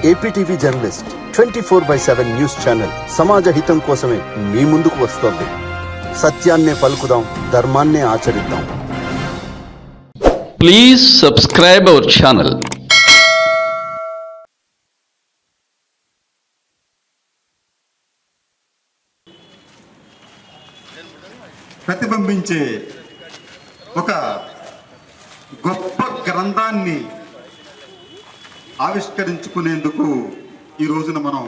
APTV journalist 24/7 news channel సమాజ హితం కోసమే మీ ముందుకు వస్తోంది. సత్యాన్నే పలుకుదాం, ధర్మాన్నే ఆచరిద్దాం. Please subscribe our channel. ప్రతిబింబించే ఒక గొప్ప గ్రంథాన్ని ఆవిష్కరించుకునేందుకు ఈ రోజున మనం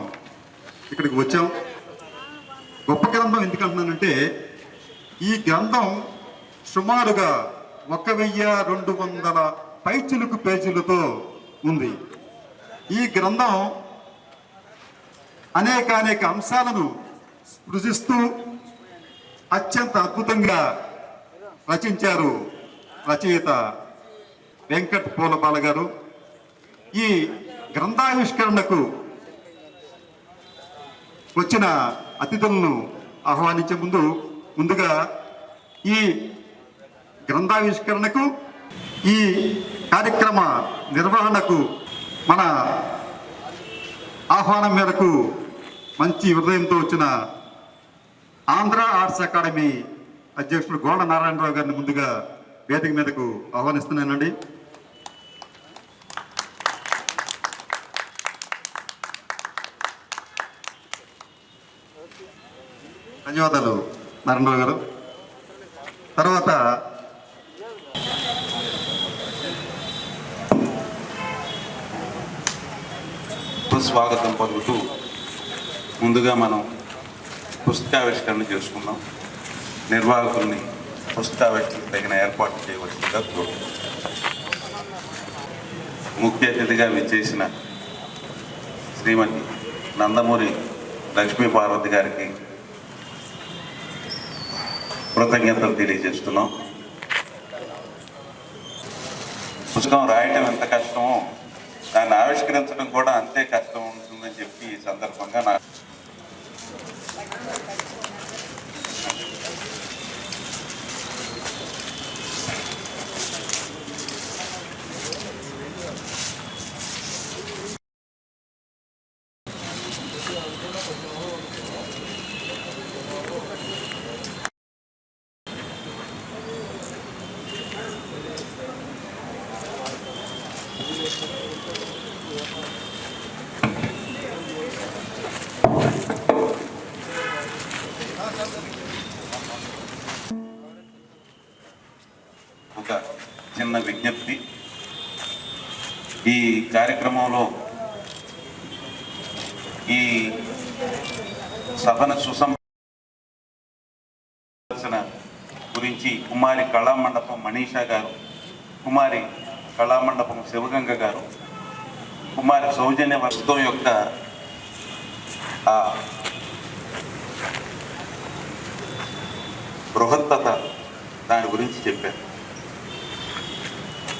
ఇక్కడికి వచ్చాం. గొప్ప గ్రంథం ఎందుకంటున్నానంటే, ఈ గ్రంథం సుమారుగా 1200 పైచిలుకు పేజీలతో ఉంది. ఈ గ్రంథం అనేక అంశాలను స్పృశిస్తూ అత్యంత అద్భుతంగా రచించారు రచయిత వెంకట్ పూలపాల గారు. ఈ గ్రంథావిష్కరణకు వచ్చిన అతిథులను ఆహ్వానించే ముందుగా ఈ గ్రంథావిష్కరణకు, ఈ కార్యక్రమ నిర్వహణకు మన ఆహ్వానం మేరకు మంచి హృదయంతో వచ్చిన ఆంధ్ర ఆర్ట్స్ అకాడమీ అధ్యక్షుడు గోడ నారాయణరావు గారిని ముందుగా వేదిక మీదకు ఆహ్వానిస్తున్నానండి. ధన్యవాదాలు నారాయణరావు గారు. తర్వాత స్వాగతం పలుకుతూ ముందుగా మనం పుస్తకావిష్కరణ చేసుకున్నాం. నిర్వాహకుల్ని పుస్తకావిష్కరణ తగిన ఏర్పాటు చేయవలసిందిగా కోరుతున్నాం. ముఖ్య అతిథిగా విచ్చేసిన శ్రీమతి నందమూరి లక్ష్మీ పార్వతి గారికి కృతజ్ఞతలు తెలియజేస్తున్నాం. పుస్తకం రాయటం ఎంత కష్టమో దాన్ని ఆవిష్కరించడం కూడా అంతే కష్టం ఉంటుందని చెప్పి ఈ సందర్భంగా నాకు ఒక చిన్న విజ్ఞప్తి. ఈ కార్యక్రమంలో ఈ సభను సుసంపర్శన గురించి కుమారి కళామండపం మనీషా గారు, కుమారి కళామండపం శివగంగ గారు, కుమారి సౌజన్య వస్తువు యొక్క బృహత్తత దాని గురించి చెప్పారు.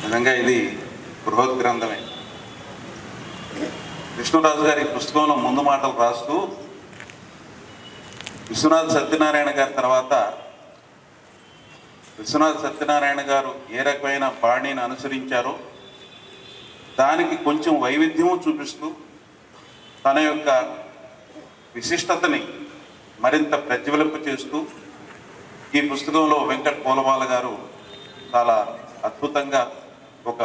నిజంగా ఇది బృహత్ గ్రంథమే. విష్ణురాజు గారి పుస్తకంలో ముందు మాటలు రాస్తూ విశ్వనాథ్ సత్యనారాయణ గారి తర్వాత విశ్వనాథ్ సత్యనారాయణ గారు ఏ రకమైన బాణిని అనుసరించారో దానికి కొంచెం వైవిధ్యము చూపిస్తూ తన యొక్క విశిష్టతని మరింత ప్రజ్వలింప చేస్తూ ఈ పుస్తకంలో వెంకట్ పూలపాల గారు చాలా అద్భుతంగా ఒక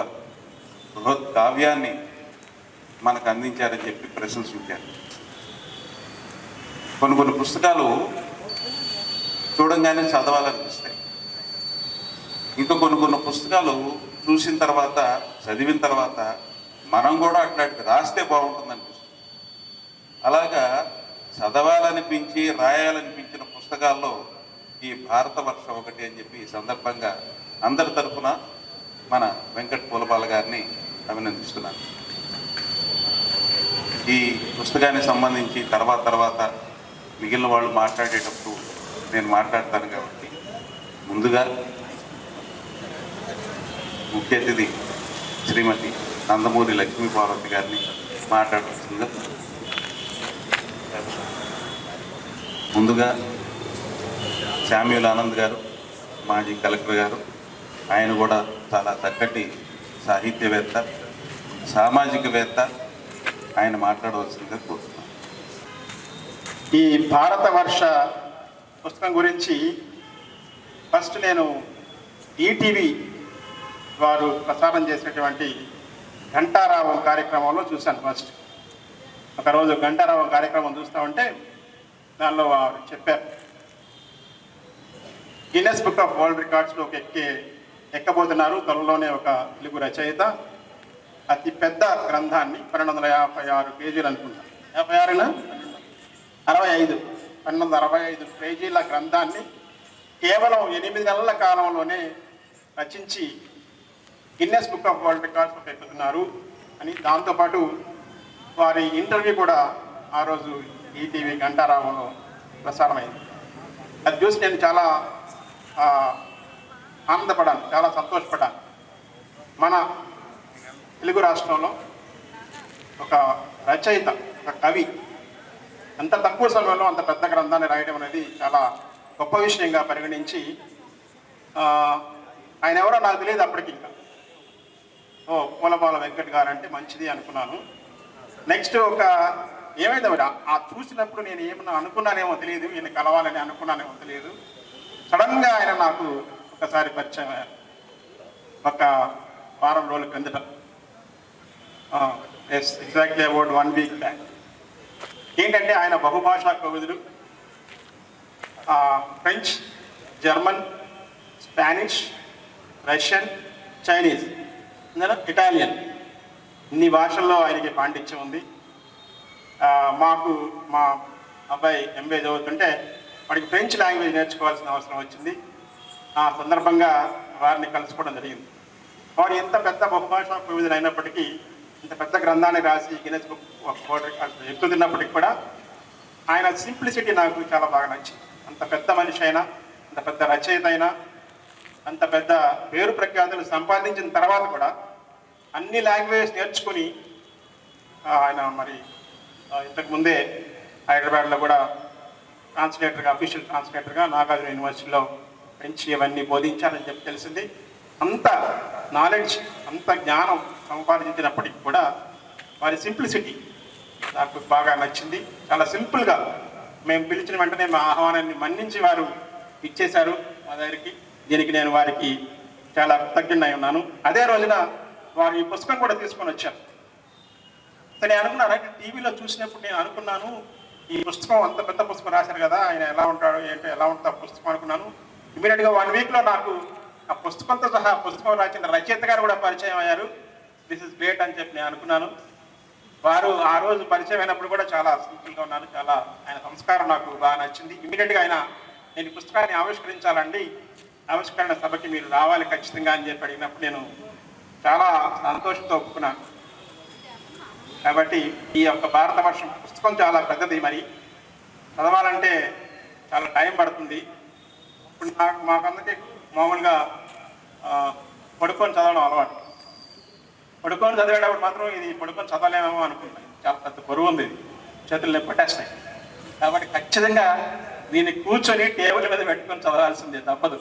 బృహత్ కావ్యాన్ని మనకు అందించారని చెప్పి ప్రశంసించారు. కొన్ని పుస్తకాలు చూడంగానే చదవాలనిపిస్తాయి. ఇంకా కొన్ని పుస్తకాలు చూసిన తర్వాత చదివిన తర్వాత మనం కూడా అట్లాంటిది రాస్తే బాగుంటుంది అనిపిస్తుంది. అలాగా చదవాలనిపించి రాయాలనిపించిన పుస్తకాల్లో ఈ భారతవర్ష ఒకటి అని చెప్పి ఈ సందర్భంగా అందరి తరఫున మన వెంకట్ పూలపాల గారిని అభినందిస్తున్నాను. ఈ పుస్తకానికి సంబంధించి తర్వాత మిగిలిన వాళ్ళు మాట్లాడేటప్పుడు నేను మాట్లాడతాను కాబట్టి ముందుగా ముఖ్య అతిథి శ్రీమతి నందమూరి లక్ష్మీ పార్వతి గారిని మాట్లాడుతుందిగా ముందుగా శామ్యూల్ ఆనంద్ గారు, మాజీ కలెక్టర్ గారు, ఆయన కూడా చాలా చక్కటి సాహిత్యవేత్త, సామాజికవేత్త, ఆయన మాట్లాడవలసిందిగా కోరుతున్నాను. ఈ భారతవర్ష పుస్తకం గురించి ఫస్ట్ నేను ఈటీవీ వారు ప్రసారం చేసినటువంటి ఘంటారావం కార్యక్రమంలో చూశాను. ఫస్ట్ ఒకరోజు ఘంటారావం కార్యక్రమం చూస్తూ ఉంటే దానిలో వారు చెప్పారు, గిన్నెస్ బుక్ ఆఫ్ వరల్డ్ రికార్డ్స్లో ఎక్కబోతున్నారు త్వరలోనే ఒక తెలుగు రచయిత అతి పెద్ద గ్రంథాన్ని 1256 పేజీలు అనుకుంటా, 1265 పేజీల గ్రంథాన్ని కేవలం 8 నెలల కాలంలోనే రచించి గిన్నెస్ బుక్ ఆఫ్ వరల్డ్ రికార్డ్స్లో ఎక్కుతున్నారు అని, దాంతోపాటు వారి ఇంటర్వ్యూ కూడా ఆ రోజు ఈటీవీ ఘంటారావంలో ప్రసారమైంది. అది చూసి నేను చాలా ఆనందపడాను, చాలా సంతోషపడ్డాను. మన తెలుగు రాష్ట్రంలో ఒక రచయిత, ఒక కవి అంత తక్కువ సమయంలో అంత పెద్ద గ్రంథాన్ని రాయడం అనేది చాలా గొప్ప విషయంగా పరిగణించి, ఆయన ఎవరో నాకు తెలియదు అప్పటికి. ఇంకా పూలపాల వెంకట్ గారు అంటే మంచిది అనుకున్నాను. నెక్స్ట్ ఏమైంది మరి ఆ చూసినప్పుడు నేను ఏమన్నా అనుకున్నానేమో తెలియదు, ఈయన కలవాలని అనుకున్నానేమో తెలియదు. సడన్గా ఆయన నాకు ఒకసారి పరిచయం అయ్యారు, ఒక వారం రోజుల కిందట, ఎగ్జాక్ట్లీ అబౌట్ 1 వీక్ బ్యాక్. ఏంటంటే ఆయన బహుభాషా కవులు, French, German, Spanish, Russian, Chinese, Italian, ఇన్ని భాషల్లో ఆయనకి పాండిత్యం ఉంది. మాకు మా అబ్బాయి ఎంబీఏ చదువుతుంటే వాడికి ఫ్రెంచ్ లాంగ్వేజ్ నేర్చుకోవాల్సిన అవసరం వచ్చింది. ఆ సందర్భంగా వారిని కలుసుకోవడం జరిగింది. వారు ఎంత పెద్ద బహుభాషా కవులు అయినప్పటికీ, ఇంత పెద్ద గ్రంథాన్ని రాసి Guinness book of world records ఎక్కుతున్నప్పటికీ కూడా ఆయన సింప్లిసిటీ నాకు చాలా బాగా నచ్చింది. అంత పెద్ద మనిషి అయినా, అంత పెద్ద రచయిత అయినా, అంత పెద్ద పేరు ప్రఖ్యాతులు సంపాదించిన తర్వాత కూడా అన్ని లాంగ్వేజెస్ నేర్చుకుని ఆయన మరి ఇంతకుముందే హైదరాబాద్లో కూడా ట్రాన్స్లేటర్గా, అఫీషియల్ ట్రాన్స్లేటర్గా నాగార్జున యూనివర్సిటీలో ఫ్రెంచ్ ఇవన్నీ బోధించారని చెప్పి తెలిసింది. అంత నాలెడ్జ్, అంత జ్ఞానం సంపాదించినప్పటికీ కూడా వారి సింప్లిసిటీ నాకు బాగా నచ్చింది. చాలా సింపుల్గా మేము పిలిచిన వెంటనే మా ఆహ్వానాన్ని మన్నించి వారు ఇచ్చేశారు మా దగ్గరికి. దీనికి నేను వారికి చాలా కృతజ్ఞుడై ఉన్నాను. అదే రోజున వారు ఈ పుస్తకం కూడా తీసుకొని వచ్చారు. నేను అనుకున్నాను, అంటే టీవీలో చూసినప్పుడు నేను అనుకున్నాను, ఈ పుస్తకం అంత పెద్ద పుస్తకం రాశారు కదా, ఆయన ఎలా ఉంటాడు ఏంటో, ఎలా ఉంటుంది ఆ పుస్తకం అనుకున్నాను. ఇమీడియట్గా 1 వీక్లో నాకు ఆ పుస్తకంతో సహా పుస్తకం రాసిన రచయిత గారు కూడా పరిచయం అయ్యారు. దిస్ ఇస్ గ్రేట్ అని చెప్పి నేను అనుకున్నాను. వారు ఆ రోజు పరిచయం అయినప్పుడు కూడా చాలా సింపుల్గా ఉన్నారు, చాలా ఆయన సంస్కారం నాకు బాగా నచ్చింది. ఇమీడియట్గా ఆయన, నేను ఈ పుస్తకాన్ని ఆవిష్కరించాలండి, ఆవిష్కరణ సభకి మీరు రావాలి ఖచ్చితంగా అని చెప్పి అడిగినప్పుడు నేను చాలా సంతోషంతో ఒప్పుకున్నాను. కాబట్టి ఈ యొక్క భారతవర్షం పుస్తకం చాలా పెద్దది, మరి చదవాలంటే చాలా టైం పడుతుంది. ఇప్పుడు మాకందరికీ మామూలుగా పడుకొని చదవడం అలవాటు. పడుకొని చదివేటప్పుడు మాత్రం ఇది పడుకొని చదవలేమేమో అనుకుంటాను, చాలా పెద్ద బరువు ఉంది, ఇది చేతులు పట్టేస్తాయి. కాబట్టి ఖచ్చితంగా దీన్ని కూర్చొని టేబుల్ మీద పెట్టుకొని చదవాల్సిందే, తప్పదు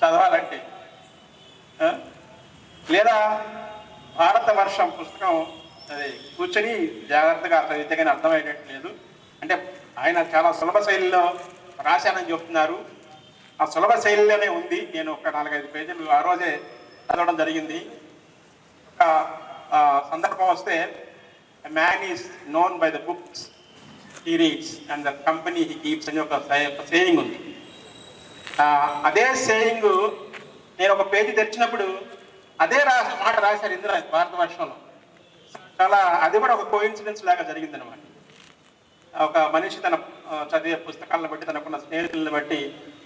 చదవాలంటే. లేదా భారతవర్షం పుస్తకం అది కూర్చొని జాగ్రత్తగా చదివితే కానీ అర్థమయ్యేటట్టు లేదు. అంటే ఆయన చాలా సులభ శైలిలో రాశానని చెప్తున్నారు, ఆ సులభ శైలిలోనే ఉంది. నేను ఒక 4-5 పేజీలు ఆ రోజే చదవడం జరిగింది. ఒక సందర్భం వస్తే, man is known by the books he reads and the company he keeps అని ఒక సేయింగ్ ఉంది. అదే సేయింగ్ నేను ఒక పేజీ తెరిచినప్పుడు అదే మాట రాశారు ఇందులో భారతవర్షంలో. చాలా అది కూడా ఒక కోఇన్సిడెన్స్ లాగా జరిగిందనమాట. ఒక మనిషి తన చదివే పుస్తకాలను బట్టి, తనకున్న స్నేహితులను బట్టి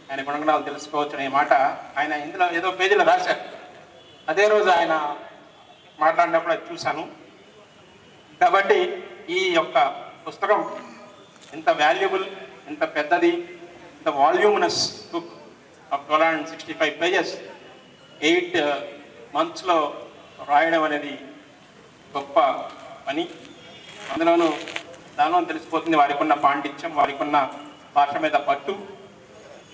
ఆయన గుణగణాలు తెలుసుకోవచ్చు అనే మాట ఆయన ఇందులో ఏదో పేజీలో రాశారు. అదే రోజు ఆయన మాట్లాడినప్పుడు అది చూశాను. కాబట్టి ఈ యొక్క పుస్తకం ఎంత వాల్యుబుల్, ఎంత పెద్దది, ఎంత వాల్యూమినస్ బుక్ ఆఫ్ 1265 పేజెస్ 8 monthsలో రాయడం అనేది గొప్ప పని. అందులోనూ దానిలో తెలిసిపోతుంది వారికి ఉన్న పాండిత్యం, వారికి ఉన్న భాష మీద పట్టు,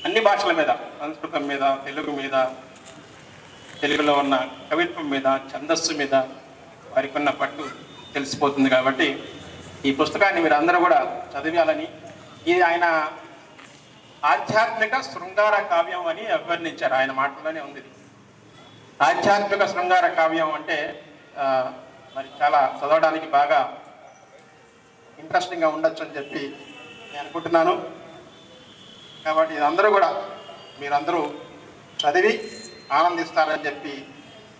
అన్ని భాషల మీద, సంస్కృతం మీద, తెలుగు మీద, తెలుగులో ఉన్న కవిత్వం మీద, ఛందస్సు మీద వారికి ఉన్న పట్టు తెలిసిపోతుంది. కాబట్టి ఈ పుస్తకాన్ని మీరు అందరూ కూడా చదివాలని, ఇది ఆయన ఆధ్యాత్మిక శృంగార కావ్యం అని అభివర్ణించారు. ఆయన మాటల్లోనే ఉంది. ఆధ్యాత్మిక శృంగార కావ్యం అంటే మరి చాలా చదవడానికి బాగా ఇంట్రెస్టింగ్గా ఉండొచ్చు అని చెప్పి నేను అనుకుంటున్నాను. కాబట్టి ఇదందరూ కూడా మీరందరూ చదివి ఆనందిస్తారని చెప్పి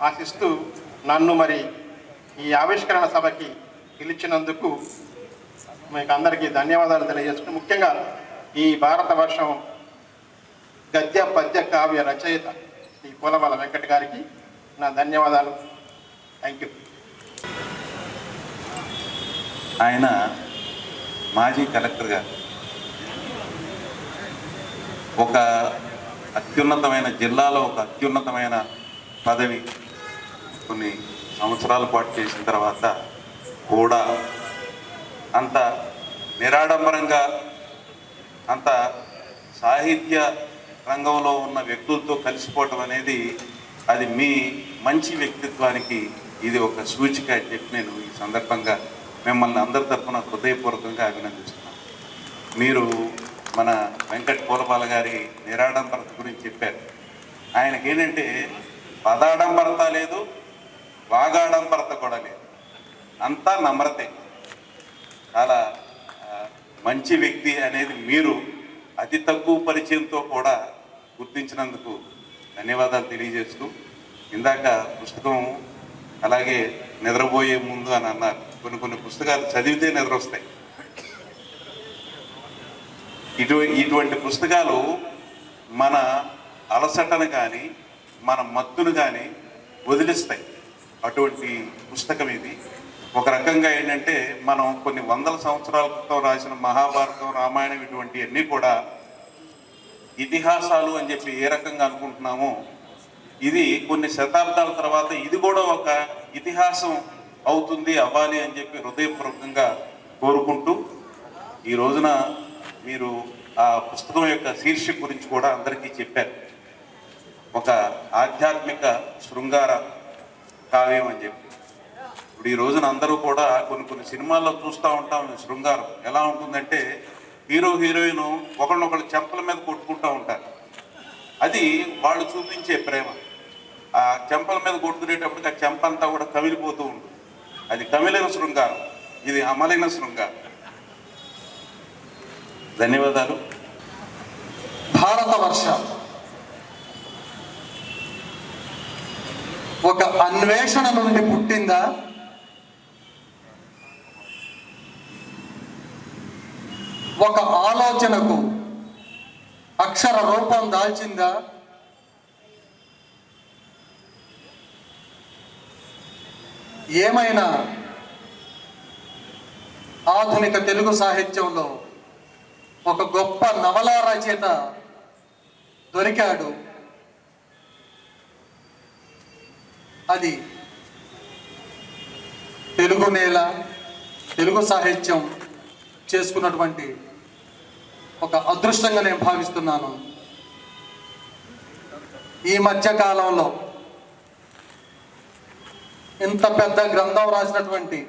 ఆశిస్తూ, నన్ను మరి ఈ ఆవిష్కరణ సభకి పిలిచినందుకు మీకు అందరికీ ధన్యవాదాలు తెలియజేసుకుంటూ, ముఖ్యంగా ఈ భారతవర్షం గద్య పద్య కావ్య రచయిత శ్రీ పూలబాల వెంకట గారికి నా ధన్యవాదాలు. Thank you. ఆయన మాజీ కలెక్టర్ గారు, ఒక అత్యున్నతమైన జిల్లాలో ఒక అత్యున్నతమైన పదవి కొన్ని సంవత్సరాల పాటు చేసిన తర్వాత కూడా అంత నిరాడంబరంగా, అంత సాహిత్య రంగంలో ఉన్న వ్యక్తులతో కలిసిపోవటం అనేది అది మీ మంచి వ్యక్తిత్వానికి ఇది ఒక సూచిక అని చెప్పి నేను ఈ సందర్భంగా మిమ్మల్ని అందరి తరఫున హృదయపూర్వకంగా అభినందిస్తున్నాను. మీరు మన వెంకట్ పూలబాల గారి నిరాడంబరత గురించి చెప్పారు. ఆయనకి ఏంటంటే పదాడంబరత లేదు, వాగాడంబరత కూడా లేదు, అంతా నమ్రతే. చాలా మంచి వ్యక్తి అనేది మీరు అతి తక్కువ పరిచయంతో కూడా గుర్తించినందుకు ధన్యవాదాలు తెలియజేస్తూ, ఇందాక పుస్తకం అలాగే నిద్రపోయే ముందు అని అన్నారు. కొన్ని పుస్తకాలు చదివితే నిద్ర వస్తాయి. ఇటువంటి పుస్తకాలు మన అలసటను కానీ మన మత్తును కానీ వదిలిస్తాయి. అటువంటి పుస్తకం ఇది. ఒక రకంగా ఏంటంటే మనం కొన్ని వందల సంవత్సరాల క్రితం రాసిన మహాభారతం, రామాయణం ఇటువంటివన్నీ కూడా ఇతిహాసాలు అని చెప్పి ఏ రకంగా అనుకుంటున్నామో, ఇది కొన్ని శతాబ్దాల తర్వాత ఇది కూడా ఒక ఇతిహాసం అవుతుంది, అవ్వాలి అని చెప్పి హృదయపూర్వకంగా కోరుకుంటూ, ఈ రోజున మీరు ఆ పుస్తకం యొక్క శీర్షిక గురించి కూడా అందరికీ చెప్పారు. ఒక ఆధ్యాత్మిక శృంగార కావ్యం అని చెప్పి. ఇప్పుడు ఈ రోజున అందరూ కూడా కొన్ని సినిమాల్లో చూస్తూ ఉంటాం. శృంగారం ఎలా ఉంటుందంటే హీరో హీరోయిన్ ఒకళ్ళనొకళ్ళు చెంపల మీద కొట్టుకుంటూ ఉంటారు. అది వాళ్ళు చూపించే ప్రేమ. ఆ చెంపల మీద కొట్టుకునేటప్పటికి ఆ చెంప అంతా కూడా కమిలిపోతూ ఉంటుంది. అది కమిలిన శృంగారం, ఇది అమలైన శృంగారం. ధన్యవాదాలు. భారతవర్ష ఒక అన్వేషణ నుండి పుట్టిందా, ఒక ఆలోచనకు అక్షర రూపం దాల్చిందా, ఏమైనా ఆధునిక తెలుగు సాహిత్యంలో ఒక గొప్ప నవలా రచయిత దొరికాడు. అది తెలుగు నేల, తెలుగు సాహిత్యం చేసుకున్నటువంటి ఒక అదృష్టంగా నేను భావిస్తున్నాను. ఈ మధ్యకాలంలో ఇంత పెద్ద గ్రంథం రాసినటువంటి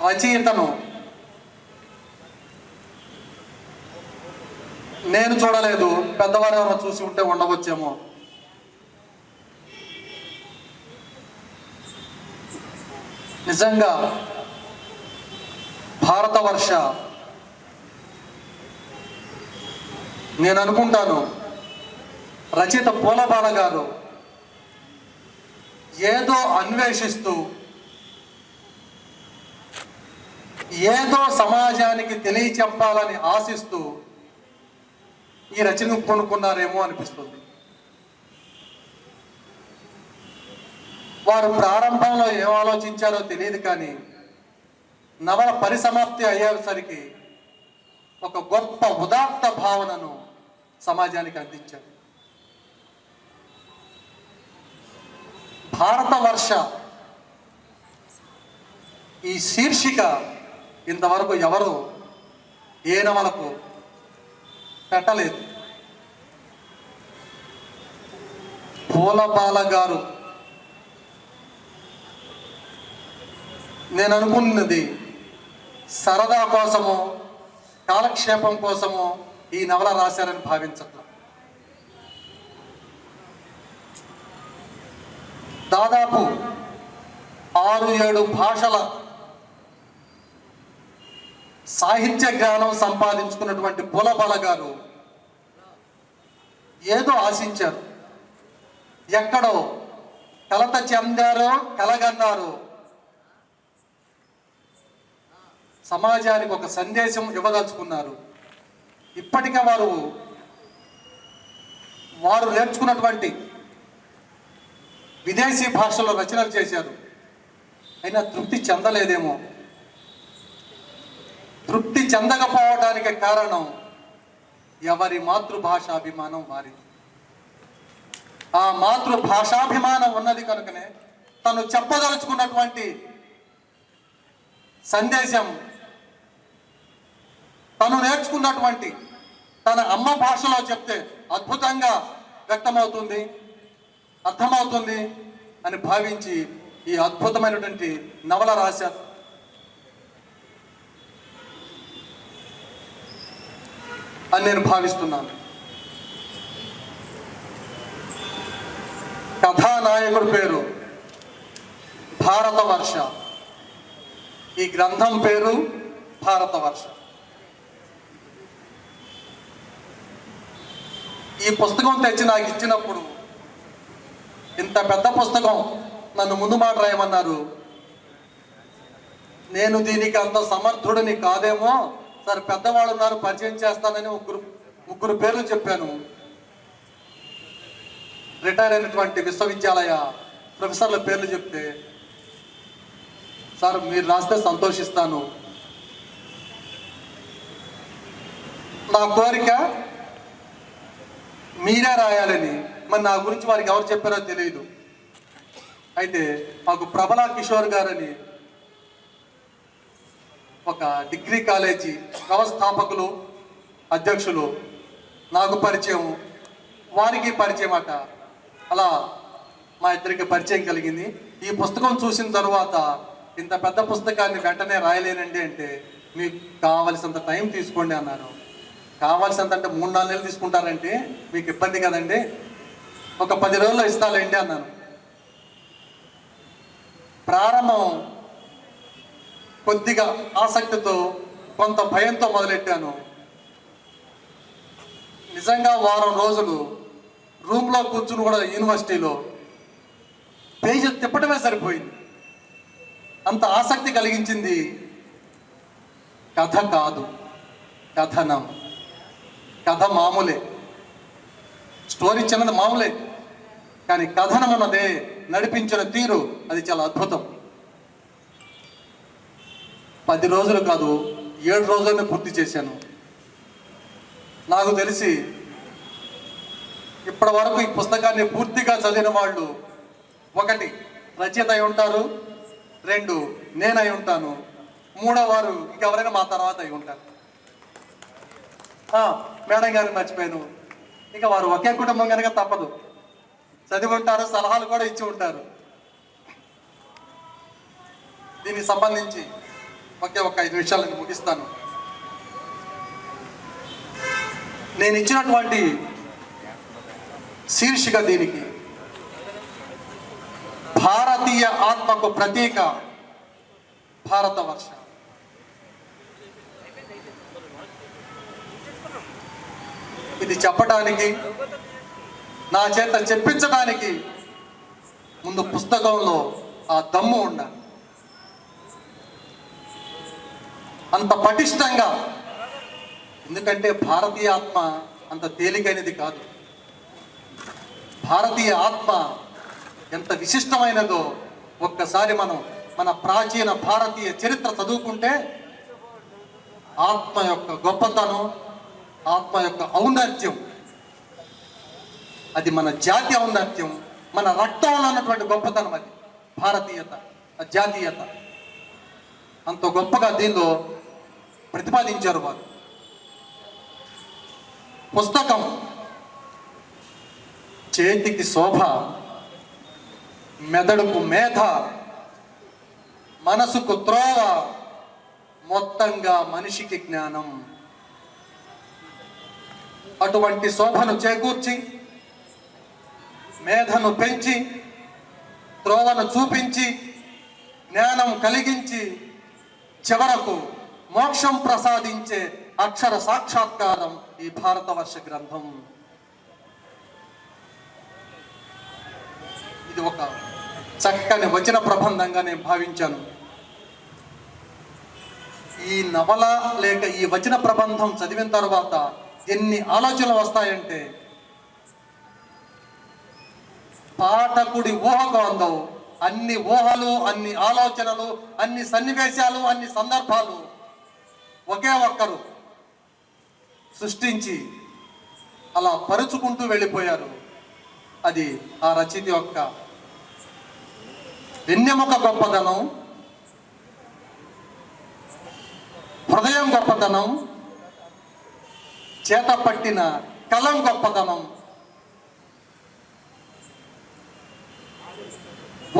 రచయితను నేను చూడలేదు. పెద్దవారు ఎవరైనా చూసి ఉంటే ఉండవచ్చేమో. నిజంగా భారతవర్ష నేను అనుకుంటాను రచయిత పూలబాల గారు ఏదో అన్వేషిస్తూ, ఏదో సమాజానికి తెలియచెప్పాలని ఆశిస్తూ ఈ రచన కొనుక్కున్నారేమో అనిపిస్తుంది. వారు ప్రారంభంలో ఏం ఆలోచించారో తెలియదు, కానీ నవల పరిసమాప్తి అయ్యేసరికి ఒక గొప్ప ఉదాత్త భావనను సమాజానికి అందించారు. భారతవర్ష ఈ శీర్షిక ఇంతవరకు ఎవరు ఏ నవలకు పెట్టలేదు. పూలబాల గారు నేను అనుకున్నది సరదా కోసమో కాలక్షేపం కోసమో ఈ నవల రాశారని భావించట్లా. దాదాపు 6-7 భాషల సాహిత్య జ్ఞానం సంపాదించుకున్నటువంటి బులబల గారు ఏదో ఆశించారు, ఎక్కడో కలత చెందారో కలగన్నారో, సమాజానికి ఒక సందేశం ఇవ్వదలుచుకున్నారు. ఇప్పటికే వారు నేర్చుకున్నటువంటి విదేశీ భాషలో రచనలు చేశారు. అయినా తృప్తి చెందలేదేమో. తృప్తి చెందకపోవడానికి కారణం ఎవరి మాతృభాషాభిమానం వారిది. ఆ మాతృభాషాభిమానం ఉన్నది కనుకనే తను చెప్పదలుచుకున్నటువంటి సందేశం తను నేర్చుకున్నటువంటి తన అమ్మ భాషలో చెప్తే అద్భుతంగా వ్యక్తమవుతుంది, అర్థమవుతుంది అని భావించి ఈ అద్భుతమైనటువంటి నవల రాశారు. అని నేను భావిస్తున్నాను. కథానాయకుడి పేరు భారతవర్ష. ఈ గ్రంథం పేరు భారతవర్ష. ఈ పుస్తకం తెచ్చి నాకు ఇచ్చినప్పుడు, ఇంత పెద్ద పుస్తకం నన్ను ముందు మాట రాయమన్నారు. నేను దీనికి అంత సమర్థుడిని కాదేమో, సరే పెద్దవాళ్ళు ఉన్నారు పరిచయం చేస్తానని ముగ్గురు పేర్లు చెప్పాను. రిటైర్ అయినటువంటి విశ్వవిద్యాలయ ప్రొఫెసర్ల పేర్లు చెప్తే, సార్ మీరు రాస్తే సంతోషిస్తాను, నా కోరిక మీరే రాయాలని. మరి నా గురించి వారికి ఎవరు చెప్పారో తెలియదు. అయితే మాకు ప్రబలా కిషోర్ గారని ఒక డిగ్రీ కాలేజీ వ్యవస్థాపకులు అధ్యక్షులు నాకు పరిచయం, వారికి పరిచయం అట. అలా మా ఇద్దరికి పరిచయం కలిగింది. ఈ పుస్తకం చూసిన తరువాత ఇంత పెద్ద పుస్తకాన్ని వెంటనే రాయలేనండి అంటే, మీకు కావలసినంత టైం తీసుకోండి అన్నారు. కావాల్సినంత అంటే 3-4 నెలలు తీసుకుంటారంటే మీకు ఇబ్బంది కదండి, ఒక 10 రోజుల్లో ఇస్తాలేండి అన్నాను. ప్రారంభం కొద్దిగా ఆసక్తితో కొంత భయంతో మొదలెట్టాను. నిజంగా వారం రోజులు రూమ్లో కూర్చుని కూడా యూనివర్సిటీలో పేజీ తిప్పటమే సరిపోయింది. అంత ఆసక్తి కలిగించింది. కథ కాదు, కథనం. కథ మామూలే, స్టోరీ చిన్నది మామూలే, కానీ కథనం అన్నదే నడిపించిన తీరు అది చాలా అద్భుతం. 10 రోజులు కాదు 7 రోజులనే పూర్తి చేశాను. నాకు తెలిసి ఇప్పటి వరకు ఈ పుస్తకాన్ని పూర్తిగా చదివిన వాళ్ళు 1 రచయిత అయి ఉంటారు, 2 నేనై ఉంటాను, 3వ వారు ఇంకెవరైనా మా తర్వాత అయి ఉంటారు. మేడం గారిని మర్చిపోయాను. ఇక వారు ఒకే కుటుంబం కనుక తప్పదు, చదివి ఉంటారు, సలహాలు కూడా ఇచ్చి ఉంటారు. దీనికి సంబంధించి ఒకే 5 నిమిషాలను ముగిస్తాను. నేను ఇచ్చినటువంటి శీర్షిక దీనికి భారతీయ ఆత్మకు ప్రతీక భారతవర్ష. ఇది చెప్పడానికి, నా చేత చెప్పించడానికి ముందు పుస్తకంలో ఆ దమ్ము ఉండాలి. అంత పటిష్టంగా, ఎందుకంటే భారతీయ ఆత్మ అంత తేలికైనది కాదు. భారతీయ ఆత్మ ఎంత విశిష్టమైనదో ఒక్కసారి మన ప్రాచీన భారతీయ చరిత్ర చదువుకుంటే ఆత్మ యొక్క గొప్పతనం, ఆత్మ యొక్క ఔన్నత్యం, అది మన జాతి ఔన్నత్యం, మన రక్తంలో ఉన్నటువంటి గొప్పతనం, అది భారతీయత, ఆ జాతీయత. అంత గొప్పగా దీనిలో ప్రతిపాదించారు వారు. పుస్తకం చేతికి శోభ, మెదడుకు మేధ, మనసుకు త్రోవ, మొత్తంగా మనిషికి జ్ఞానం. అటువంటి శోభను చేకూర్చి, మేధను పెంచి, త్రోవను చూపించి, జ్ఞానం కలిగించి, చివరకు మోక్షం ప్రసాదించే అక్షర సాక్షాత్కారం ఈ భారతవర్ష గ్రంథం. ఇది ఒక చక్కని వచన ప్రబంధంగా నేను భావించాను. ఈ నవల లేక ఈ వచన ప్రబంధం చదివిన తర్వాత ఎన్ని ఆలోచనలు వస్తాయంటే, పాఠకుడి ఊహకు అందవు అన్ని ఊహలు, అన్ని ఆలోచనలు, అన్ని సన్నివేశాలు, అన్ని సందర్భాలు ఒకే ఒక్కరు సృష్టించి అలా పరుచుకుంటూ వెళ్ళిపోయారు. అది ఆ రచయిత యొక్క వెన్నెముక గొప్పదనం, హృదయం గొప్పదనం, చేత పట్టిన కలం గొప్పదనం.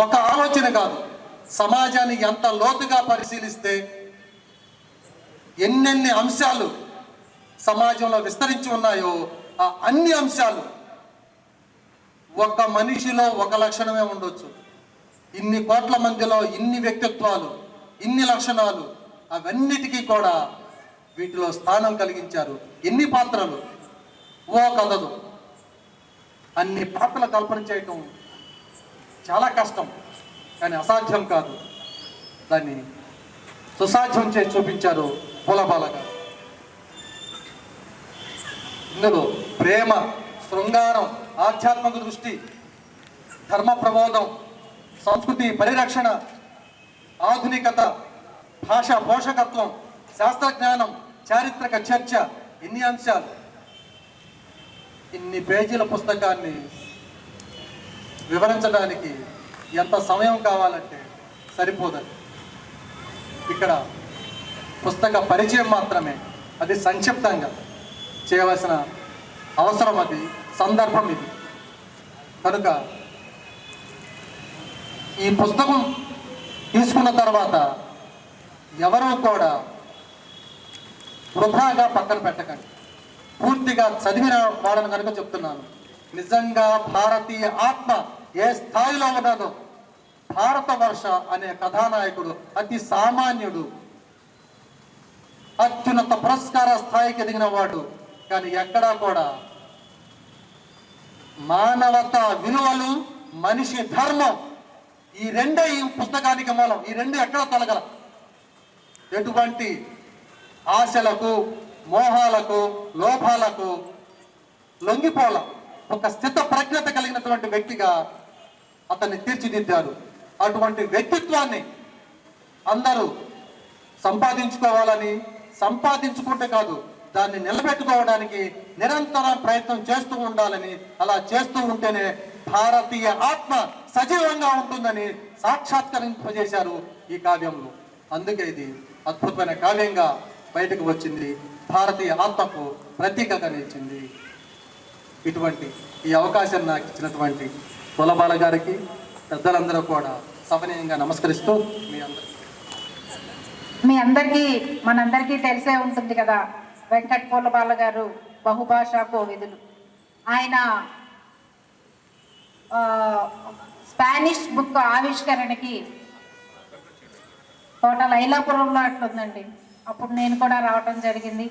ఒక ఆలోచన కాదు, సమాజాన్ని ఎంత లోతుగా పరిశీలిస్తే ఎన్నెన్ని అంశాలు సమాజంలో విస్తరించి ఉన్నాయో ఆ అన్ని అంశాలు ఒక మనిషిలో ఒక లక్షణమే ఉండొచ్చు. ఇన్ని కోట్ల మందిలో ఇన్ని వ్యక్తిత్వాలు, ఇన్ని లక్షణాలు, అవన్నిటికీ కూడా వీటిలో స్థానం కలిగించారు. ఎన్ని పాత్రలు ఓ కథలు, అన్ని పాత్రలు కల్పన చేయటం చాలా కష్టం, కానీ అసాధ్యం కాదు. దాన్ని సుసాధ్యం చేసి చూపించారు పూలబాల గారు. ఇందులో ప్రేమ, శృంగారం, ఆధ్యాత్మిక దృష్టి, ధర్మ ప్రబోధం, సంస్కృతి పరిరక్షణ, ఆధునికత, భాషా పోషకత్వం, శాస్త్రజ్ఞానం, చారిత్రక చర్చ, ఇన్ని అంశాలు. ఇన్ని పేజీల పుస్తకాన్ని వివరించడానికి ఎంత సమయం కావాలంటే సరిపోదండి. ఇక్కడ పుస్తక పరిచయం మాత్రమే, అది సంక్షిప్తంగా చేయవలసిన అవసరం, అది సందర్భం ఇది. కనుక ఈ పుస్తకం తీసుకున్న తర్వాత ఎవరూ కూడా వృధాగా పక్కన పెట్టకండి. పూర్తిగా చదివిన వాళ్ళని కనుక చెప్తున్నాను, నిజంగా భారతీయ ఆత్మ ఏ స్థాయిలో ఉన్నదో, భారతవర్ష అనే కథానాయకుడు అతి సామాన్యుడు, అత్యున్నత పురస్కార స్థాయికి ఎదిగిన వాడు, కానీ ఎక్కడా కూడా మానవత విలువలు, మనిషి ధర్మం, ఈ రెండే ఈ పుస్తకానికి మూలం. ఈ రెండు ఎక్కడ తొలగల. ఎటువంటి ఆశలకు, మోహాలకు, లోభాలకు లొంగిపోల ఒక స్థిత ప్రజ్ఞత కలిగినటువంటి వ్యక్తిగా అతన్ని తీర్చిదిద్దారు. అటువంటి వ్యక్తిత్వాన్ని అందరూ సంపాదించుకోవాలని, సంపాదించుకుంటే కాదు, దాన్ని నిలబెట్టుకోవడానికి నిరంతరం ప్రయత్నం చేస్తూ ఉండాలని, అలా చేస్తూ ఉంటేనే భారతీయ ఆత్మ సజీవంగా ఉంటుందని సాక్షాత్కరింపజేశారు ఈ కావ్యంలో. అందుకే ఇది అద్భుతమైన కావ్యంగా బయటకు వచ్చింది, భారతీయ ఆత్మకు ప్రతీకగా నిలిచింది. ఇటువంటి ఈ అవకాశం నాకు ఇచ్చినటువంటి పూలబాల గారికి, పెద్దలందరూ కూడా సవినయంగా నమస్కరిస్తూ మీ అందరికీ మనందరికీ తెలిసే ఉంటుంది కదా, వెంకట్ పూలబాల గారు బహుభాషా కోవిదులు. ఆయన స్పానిష్ బుక్ ఆవిష్కరణకి టోటల్ ఐలాపురంలో అట్లుందండి. అప్పుడు నేను కూడా రావటం జరిగింది.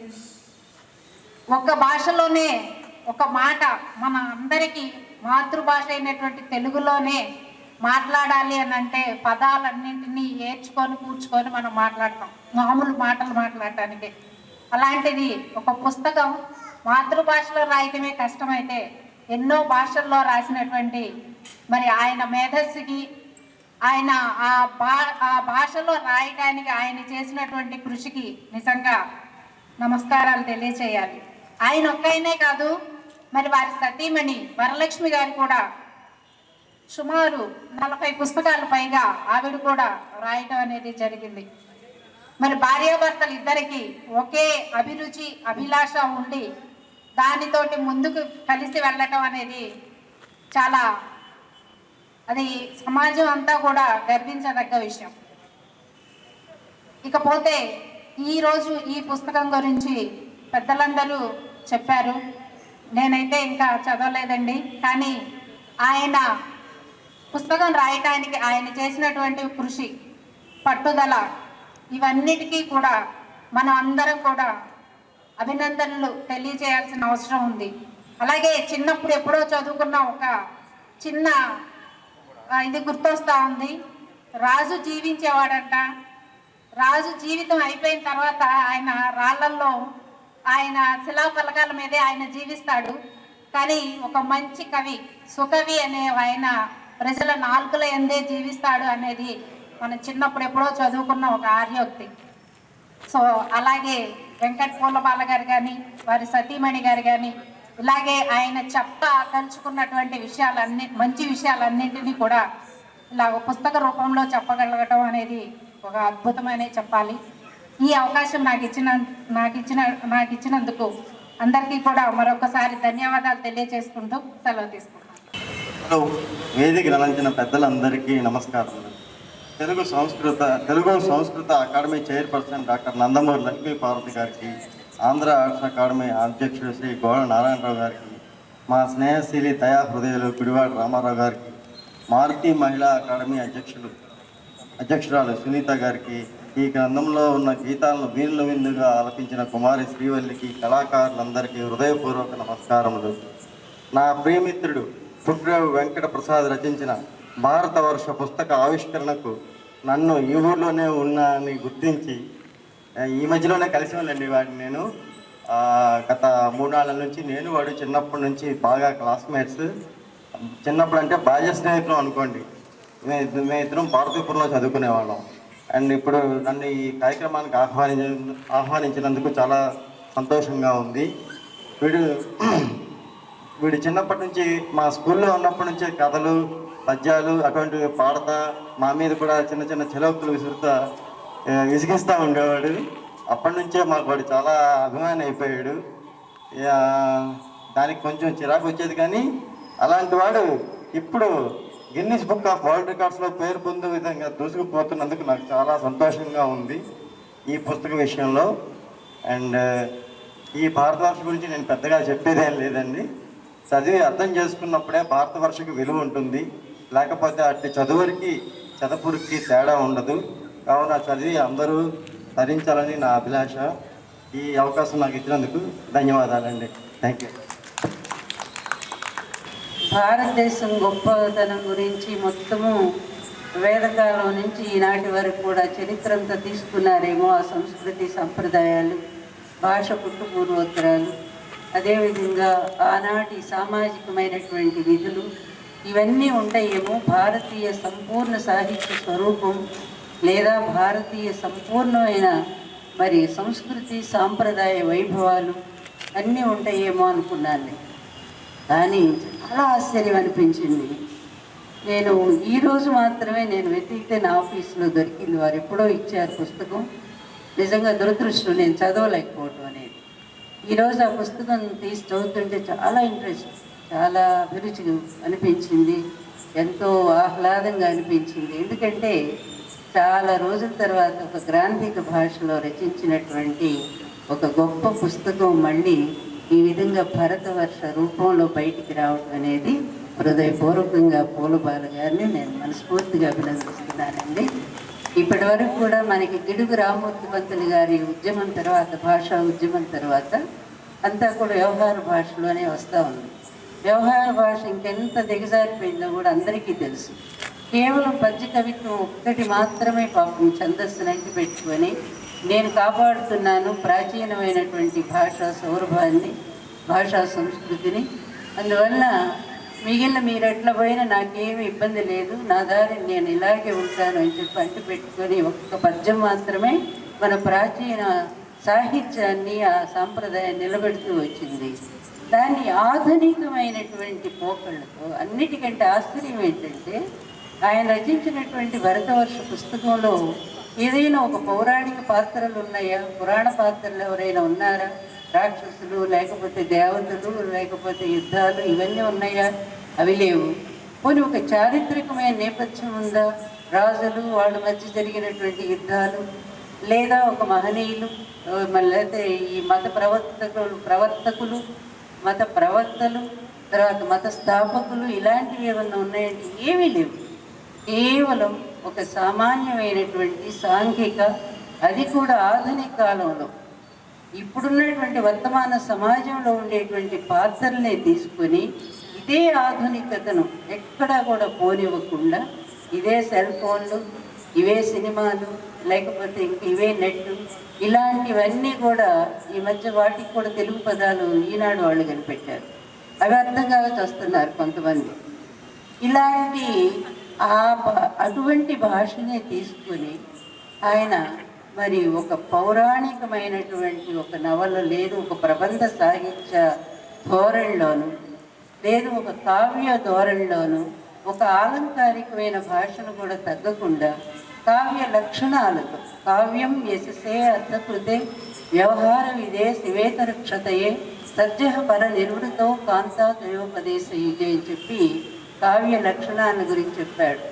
ఒక భాషలోనే ఒక మాట, మన అందరికీ మాతృభాష అయినటువంటి తెలుగులోనే మాట్లాడాలి అని అంటే పదాలన్నింటినీ ఏర్చుకొని కూర్చుకొని మనం మాట్లాడతాం, మామూలు మాటలు మాట్లాడటానికి. అలాంటిది ఒక పుస్తకం మాతృభాషలో రాయటమే కష్టమైతే ఎన్నో భాషల్లో రాసినటువంటి మరి ఆయన మేధస్సుకి, ఆయన ఆ భాషలో రాయటానికి ఆయన చేసినటువంటి కృషికి నిజంగా నమస్కారాలు తెలియచేయాలి. ఆయన ఒక్కైనే కాదు, మరి వారి సతీమణి వరలక్ష్మి గారు కూడా సుమారు 40 పుస్తకాలు పైగా ఆవిడ కూడా రాయటం అనేది జరిగింది. మరి భార్యాభర్తలు ఇద్దరికి ఒకే అభిరుచి, అభిలాష ఉండి దానితోటి ముందుకు కలిసి వెళ్ళటం అనేది చాలా, అది సమాజం అంతా కూడా గర్వించదగ్గ విషయం. ఇకపోతే ఈరోజు ఈ పుస్తకం గురించి పెద్దలందరూ చెప్పారు. నేనైతే ఇంకా చదవలేదండి. కానీ ఆయన పుస్తకం రాయటానికి ఆయన చేసినటువంటి కృషి, పట్టుదల, ఇవన్నిటికీ కూడా మనం అందరం కూడా అభినందనలు తెలియజేయాల్సిన అవసరం ఉంది. అలాగే చిన్నప్పుడు ఎప్పుడో చదువుకున్న ఒక చిన్న ఇది గుర్తొస్తూ ఉంది. రాజు జీవించేవాడంట. రాజు జీవితం అయిపోయిన తర్వాత ఆయన రాళ్లల్లో, ఆయన శిలాఫలకాల మీదే ఆయన జీవిస్తాడు. కానీ ఒక మంచి కవి, సుకవి అనే ఆయన ప్రజల నాలుకల ఎందే జీవిస్తాడు అనేది మనం చిన్నప్పుడు ఎప్పుడో చదువుకున్న ఒక ఆర్యోక్తి. సో అలాగే వెంకట పూలబాల గారు కానీ, వారి సతీమణి గారు కానీ, ఇలాగే ఆయన తలుచుకున్నటువంటి మంచి విషయాలన్నింటినీ కూడా ఇలా పుస్తక రూపంలో చెప్పగలగటం అనేది ఒక అద్భుతమనే చెప్పాలి. ఈ అవకాశం నాకు ఇచ్చినందుకు అందరికీ కూడా మరొకసారి ధన్యవాదాలు తెలియజేసుకుంటూ సెలవు తీసుకుంటాను. వేదిక నలంచిన పెద్దలందరికీ నమస్కారం. Telugu Samskrita academy chairperson doctor Nandamuri Lakshmi Parvathi గారికి, ఆంధ్ర ఆర్ట్స్ అకాడమీ అధ్యక్షుడు శ్రీ గోడ నారాయణరావు గారికి, మా స్నేహశీలి దయా హృదయులు గుడివాడ రామారావు గారికి, మారుతి మహిళా అకాడమీ అధ్యక్షురాలు సునీత గారికి, ఈ గ్రంథంలో ఉన్న గీతాలను వీణుల విందుగా ఆలపించిన కుమారి శ్రీవల్లికి, కళాకారులందరికీ హృదయపూర్వక నమస్కారములు. నా ప్రియమిత్రుడు ఫుగ్రేవ్ వెంకట ప్రసాద్ రచించిన భారతవర్ష పుస్తక ఆవిష్కరణకు నన్ను ఈ ఊర్లోనే ఉన్నానని గుర్తించి, ఈ మధ్యలోనే కలిసి వెళ్ళండి వాడిని. నేను గత 3 నెలల నుంచి నేను వాడు చిన్నప్పటి నుంచి బాగా క్లాస్మేట్స్. చిన్నప్పుడు అంటే బాల్య స్నేహితులు అనుకోండి. మేమిద్దరం పార్వతీపురంలో చదువుకునేవాళ్ళం. అండ్ ఇప్పుడు నన్ను ఈ కార్యక్రమానికి ఆహ్వానించినందుకు చాలా సంతోషంగా ఉంది. వీడు చిన్నప్పటి నుంచి మా స్కూల్లో ఉన్నప్పటి నుంచే కథలు, పద్యాలు అటువంటివి పాడతా, మా మీద కూడా చిన్న చిన్న చెలవుకులు విసిగిస్తూ ఉండేవాడు. అప్పటి నుంచే మాకు వాడు చాలా అభిమాని అయిపోయాడు. దానికి కొంచెం చిరాకు వచ్చేది. కానీ అలాంటి వాడు ఇప్పుడు గిన్నిస్ బుక్ ఆఫ్ వరల్డ్ రికార్డ్స్లో పేరు పొందే విధంగా దూసుకుపోతున్నందుకు నాకు చాలా సంతోషంగా ఉంది ఈ పుస్తకం విషయంలో. అండ్ ఈ భారతవర్ష గురించి నేను పెద్దగా చెప్పేదేం లేదండి. చదివి అర్థం చేసుకున్నప్పుడే భారతవర్షకు విలువ ఉంటుంది. లేకపోతే అట్టి చదువురికి తేడా ఉండదు. కావున చదివి అందరూ ధరించాలని నా అభిలాష. ఈ అవకాశం నాకు ఇచ్చినందుకు ధన్యవాదాలండి. Thank you. భారతదేశం గొప్పతనం గురించి మొత్తము వేదకాలం నుంచి ఈనాటి వరకు కూడా చరిత్ర అంతా తీసుకున్నారేమో. ఆ సంస్కృతి, సంప్రదాయాలు, భాష, పుట్టుపూర్వోత్తరాలు, అదేవిధంగా ఆనాటి సామాజికమైనటువంటి విధులు, ఇవన్నీ ఉంటాయేమో. భారతీయ సంపూర్ణ సాహిత్య స్వరూపం లేదా భారతీయ సంపూర్ణమైన సంస్కృతి, సాంప్రదాయ వైభవాలు అన్నీ ఉంటాయేమో అనుకున్నాను. కానీ చాలా ఆశ్చర్యం అనిపించింది. నేను ఈరోజు మాత్రమే వెతికితే నా ఆఫీస్లో దొరికింది. వారు ఎప్పుడో ఇచ్చారు పుస్తకం. నిజంగా దురదృష్టం నేను చదవలేకపోవటం అనేది. ఈరోజు ఆ పుస్తకం తీసి చదువుతుంటే చాలా ఇంట్రెస్ట్, చాలా అభిరుచి అనిపించింది, ఎంతో ఆహ్లాదంగా అనిపించింది. ఎందుకంటే చాలా రోజుల తర్వాత ఒక గ్రాంధిక భాషలో రచించినటువంటి ఒక గొప్ప పుస్తకం మళ్ళీ ఈ విధంగా భరతవర్ష రూపంలో బయటికి రావడం అనేది హృదయపూర్వకంగా పూలబాల గారిని నేను మనస్ఫూర్తిగా అభినందిస్తున్నానండి. ఇప్పటి వరకు కూడా మనకి గిడుగు రామూర్తి పంతులు గారి ఉద్యమం తర్వాత, భాషా ఉద్యమం తర్వాత అంతా కూడా వ్యవహార భాషలోనే వస్తూ ఉంది. వ్యవహార భాష ఇంకెంత దిగజారిపోయిందో కూడా అందరికీ తెలుసు. కేవలం పద్య కవిత్వం ఒక్కటి మాత్రమే పాపం ఛందస్సునంటి పెట్టుకొని నేను కాపాడుతున్నాను ప్రాచీనమైనటువంటి భాషా సౌరభాన్ని, భాషా సంస్కృతిని. అందువల్ల మిగిలిన మీరు ఎట్లా పోయినా నాకేమీ ఇబ్బంది లేదు, నా దారి నేను ఇలాగే ఉంటాను అని చెప్పి అంటు పెట్టుకొని ఒక్క పద్యం మాత్రమే మన ప్రాచీన సాహిత్యాన్ని, ఆ సాంప్రదాయాన్ని నిలబెడుతూ వచ్చింది. దాన్ని ఆధునికమైనటువంటి పోకళ్ళతో, అన్నిటికంటే ఆశ్చర్యం ఏంటంటే ఆయన రచించినటువంటి భరతవర్ష పుస్తకంలో ఏదైనా ఒక పౌరాణిక పాత్రలు ఉన్నాయా? పురాణ పాత్రలు ఎవరైనా ఉన్నారా? రాక్షసులు, లేకపోతే దేవతలు, లేకపోతే యుద్ధాలు, ఇవన్నీ ఉన్నాయా? అవి లేవు. పోనీ ఒక చారిత్రకమైన నేపథ్యం ఉందా? రాజులు, వాళ్ళ మధ్య జరిగినటువంటి యుద్ధాలు, లేదా ఒక మహనీయులు లేకపోతే ఈ మత ప్రవర్తకులు మత ప్రవక్తలు, తర్వాత మత స్థాపకులు ఇలాంటివి ఏమన్నా ఉన్నాయంటే ఏమీ లేవు. కేవలం ఒక సామాన్యమైనటువంటి సాంఘిక, అది కూడా ఆధునిక కాలంలో ఇప్పుడున్నటువంటి వర్తమాన సమాజంలో ఉండేటువంటి పాత్రల్నే తీసుకొని ఇదే ఆధునికతను ఎక్కడా కూడా పోనివ్వకుండా ఇదే సెల్ ఫోన్లు, ఇవే సినిమాలు, లేకపోతే ఇంక ఇవే నెట్, ఇలాంటివన్నీ కూడా ఈ మధ్య వాటికి కూడా తెలుగు పదాలు ఈనాడు వాళ్ళు కనిపెట్టారు. అవి అర్థం కాక వస్తున్నారు కొంతమంది. ఇలాంటి అటువంటి భాషనే తీసుకొని ఆయన మరి ఒక పౌరాణికమైనటువంటి ఒక నవల లేదు, ఒక ప్రబంధ సాహిత్య ధోరణిలోను లేదు, ఒక కావ్య ధోరణిలోను ఒక ఆలంకారికమైన భాషను కూడా తగ్గకుండా కావ్య లక్షణాలతో కావ్యం యశసే అర్థకృతే వ్యవహార విదే శివేతరక్షతయే సజ్జ పర నిర్వృతో కాంతా త్రయోపదేశ యుగే అని చెప్పి కావ్య లక్షణాల గురించి చెప్పాడు.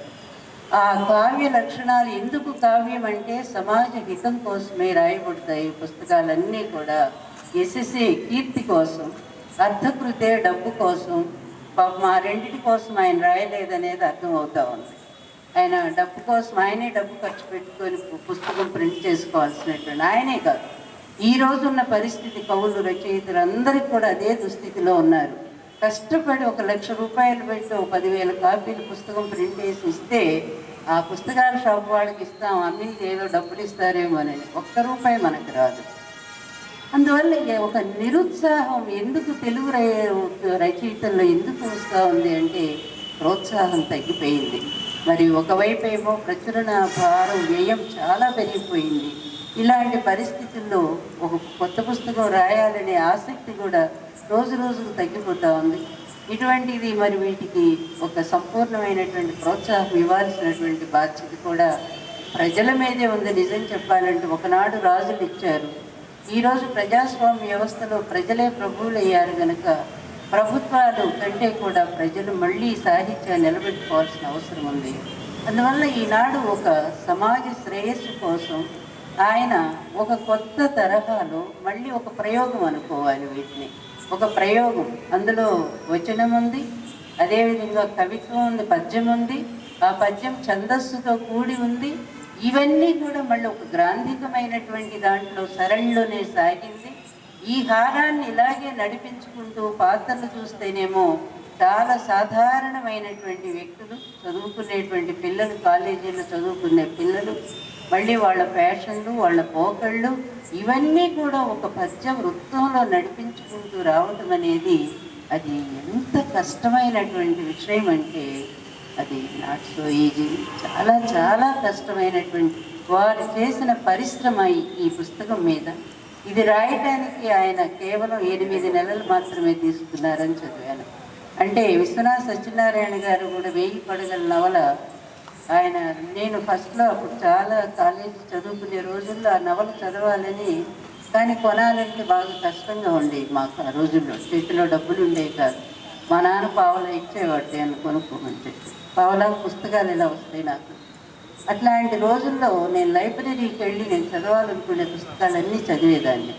ఆ కావ్య లక్షణాలు ఎందుకు కావ్యం అంటే సమాజ హితం కోసమే రాయబడతాయి. పుస్తకాలన్నీ కూడా యశస్సే కీర్తి కోసం, అర్థకృతే డబ్బు కోసం, మా రెండింటి కోసం ఆయన రాయలేదనేది అర్థం అవుతా ఉంది. ఆయన డబ్బు కోసం ఆయనే డబ్బు ఖర్చు పెట్టుకొని పుస్తకం ప్రింట్ చేసుకోవాల్సినటువంటి ఆయనే కాదు, ఈ రోజున్న పరిస్థితి కవులు రచయితలు అందరికీ కూడా అదే దుస్థితిలో ఉన్నారు. కష్టపడి 1,00,000 రూపాయలు పెట్టి 10,000 కాపీలు పుస్తకం ప్రింట్ చేసి ఇస్తే ఆ పుస్తకాల షాప్ వాళ్ళకి ఇస్తాం, అమ్మింది ఏదో డబ్బులు ఇస్తారేమో అని, ₹1 మనకు రాదు. అందువల్ల ఒక నిరుత్సాహం ఎందుకు తెలుగు రచయితల్లో ఎందుకు వస్తూ ఉంది అంటే ప్రోత్సాహం తగ్గిపోయింది. మరి ఒకవైపు ఏమో ప్రచురణ భారం వ్యయం చాలా పెరిగిపోయింది. ఇలాంటి పరిస్థితుల్లో ఒక కొత్త పుస్తకం రాయాలనే ఆసక్తి కూడా రోజు రోజుకు తగ్గిపోతూ ఉంది. ఇటువంటిది మరి వీటికి ఒక సంపూర్ణమైనటువంటి ప్రోత్సాహం ఇవ్వాల్సినటువంటి బాధ్యత కూడా ప్రజల మీదే ఉంది. నిజం చెప్పాలంటే ఒకనాడు రాజులు ఇచ్చారు, ఈరోజు ప్రజాస్వామ్య వ్యవస్థలో ప్రజలే ప్రభువులు అయ్యారు కనుక ప్రభుత్వాలు కంటే కూడా ప్రజలు మళ్ళీ సాహిత్యాన్ని నిలబెట్టుకోవాల్సిన అవసరం ఉంది. అందువల్ల ఈనాడు ఒక సమాజ శ్రేయస్సు కోసం ఆయన ఒక కొత్త తరహాలో మళ్ళీ ఒక ప్రయోగం అనుకోవాలి. వీటిని ఒక ప్రయోగం, అందులో వచనం ఉంది, అదేవిధంగా కవిత్వం ఉంది, పద్యం ఉంది, ఆ పద్యం ఛందస్సుతో కూడి ఉంది. ఇవన్నీ కూడా మళ్ళీ ఒక గ్రాంధికమైనటువంటి దాంట్లో సరళిలోనే సాగింది. ఈ హారాన్ని ఇలాగే నడిపించుకుంటూ పాత్రలు చూస్తేనేమో చాలా సాధారణమైనటువంటి వ్యక్తులు, చదువుకునేటువంటి పిల్లలు, కాలేజీలో చదువుకునే పిల్లలు, మళ్ళీ వాళ్ళ ఫ్యాషన్లు, వాళ్ళ పోకళ్ళు, ఇవన్నీ కూడా ఒక పద్య వృత్తంలో నడిపించుకుంటూ రావటం అనేది అది ఎంత కష్టమైనటువంటి విషయం అంటే అది నాట్ సో ఈజీ. చాలా చాలా కష్టమైనటువంటి వారు చేసిన పరిశ్రమ ఈ పుస్తకం మీద. ఇది రాయటానికి ఆయన కేవలం 8 నెలలు మాత్రమే తీసుకున్నారని చదివాను. అంటే విశ్వనాథ సత్యనారాయణ గారు కూడా 1000 పడగల నవల ఆయన, నేను ఫస్ట్లో అప్పుడు చాలా కాలేజీ చదువుకునే రోజుల్లో ఆ నవల చదవాలని, కానీ కొనాలంటే బాగా కష్టంగా ఉండేది మాకు ఆ రోజుల్లో. చేతిలో డబ్బులు ఉండేవి కాదు. మా నాన్న పావలా ఇచ్చేవాడు నేను కొనుక్కోమని చెప్పి. పావలా పుస్తకాలు ఇలా వస్తాయి నాకు. అట్లాంటి రోజుల్లో నేను లైబ్రరీకి వెళ్ళి నేను చదవాలనుకునే పుస్తకాలన్నీ చదివేదాన్ని.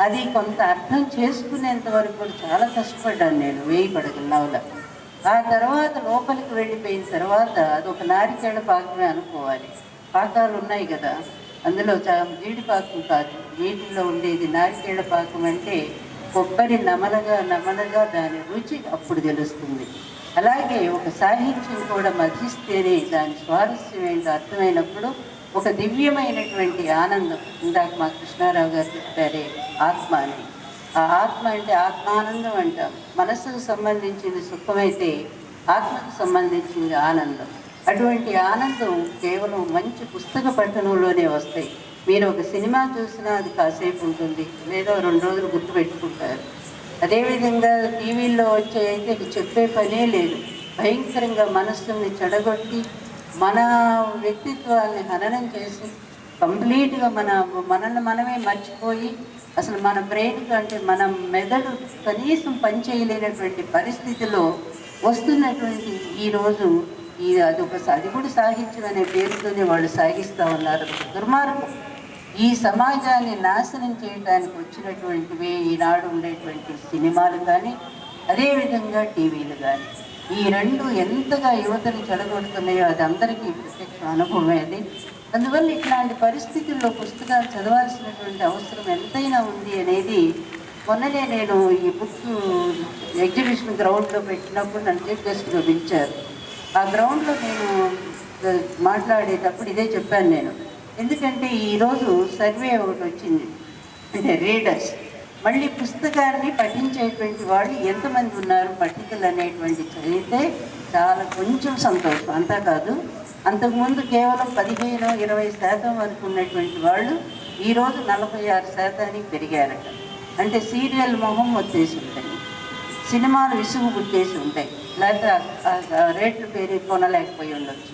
అది కొంత అర్థం చేసుకునేంత వరకు కూడా చాలా కష్టపడ్డాను నేను 1000 పడగల నవల. ఆ తర్వాత లోపలికి వెళ్ళిపోయిన తర్వాత అదొక నారికేళ పాకమే అనుకోవాలి. పాకాలు ఉన్నాయి కదా, అందులో జీడిపాకం కాదు, వీటిల్లో ఉండేది నారికేళ పాకం. అంటే కొబ్బరి నమలగా దాని రుచి అప్పుడు తెలుస్తుంది. అలాగే ఒక సాహిత్యం కూడా మధిస్తేనే దాని స్వారస్యం ఏంటో అర్థమైనప్పుడు ఒక దివ్యమైనటువంటి ఆనందం. ఇందాక మా కృష్ణారావు గారు చెప్పారే ఆత్మ అని. ఆ ఆత్మ అంటే ఆత్మానందం అంటాం. మనసుకు సంబంధించింది సుఖమైతే ఆత్మకు సంబంధించింది ఆనందం. అటువంటి ఆనందం కేవలం మంచి పుస్తక పఠనంలోనే వస్తాయి. మీరు ఒక సినిమా చూసినా అది కాసేపు ఉంటుంది, లేదా 2 రోజులు గుర్తుపెట్టుకుంటారు. అదేవిధంగా టీవీల్లో వచ్చే అయితే చెప్పే పనే లేదు. భయంకరంగా మనస్సుని చెడగొట్టి మన వ్యక్తిత్వాన్ని హననం చేసి కంప్లీట్గా మనల్ని మనమే మర్చిపోయి అసలు మన బ్రెయిన్ కంటే మన మెదడు కనీసం పనిచేయలేనటువంటి పరిస్థితిలో వస్తున్నటువంటి ఈరోజు అది కూడా సాహిత్యం అనే పేరుతోనే వాళ్ళు సాగిస్తూ ఉన్నారు. దుర్మార్గం. ఈ సమాజాన్ని నాశనం చేయడానికి వచ్చినటువంటివి ఈనాడు ఉండేటువంటి సినిమాలు కానీ, అదేవిధంగా టీవీలు కానీ, ఈ రెండు ఎంతగా యువతను చెడగొడుతున్నాయో అది అందరికీ ప్రత్యక్ష అనుభవమే. అది అందువల్ల ఇట్లాంటి పరిస్థితుల్లో పుస్తకాలు చదవాల్సినటువంటి అవసరం ఎంతైనా ఉంది అనేది మొన్ననే నేను ఈ బుక్ ఎగ్జిబిషన్ గ్రౌండ్లో పెట్టినప్పుడు నన్ను చీఫ్ గెస్ట్గా పిలిచారు. ఆ గ్రౌండ్లో నేను మాట్లాడేటప్పుడు ఇదే చెప్పాను నేను. ఎందుకంటే ఈరోజు సర్వే ఒకటి వచ్చింది, అంటే రీడర్స్ మళ్ళీ పుస్తకాన్ని పఠించేటువంటి వాళ్ళు ఎంతమంది ఉన్నారు పట్టికలు అనేటువంటి చదివితే చాలా కొంచెం సంతోషం. అంతా కాదు, అంతకుముందు కేవలం 15-20% వరకు ఉన్నటువంటి వాళ్ళు ఈరోజు 46% పెరిగారట. అంటే సీరియల్ మొహం వచ్చేసి ఉంటాయి, సినిమాలు విసుగు పుట్టేసి ఉంటాయి, లేకపోతే రేట్లు పెరిగి కొనలేకపోయి ఉండొచ్చు.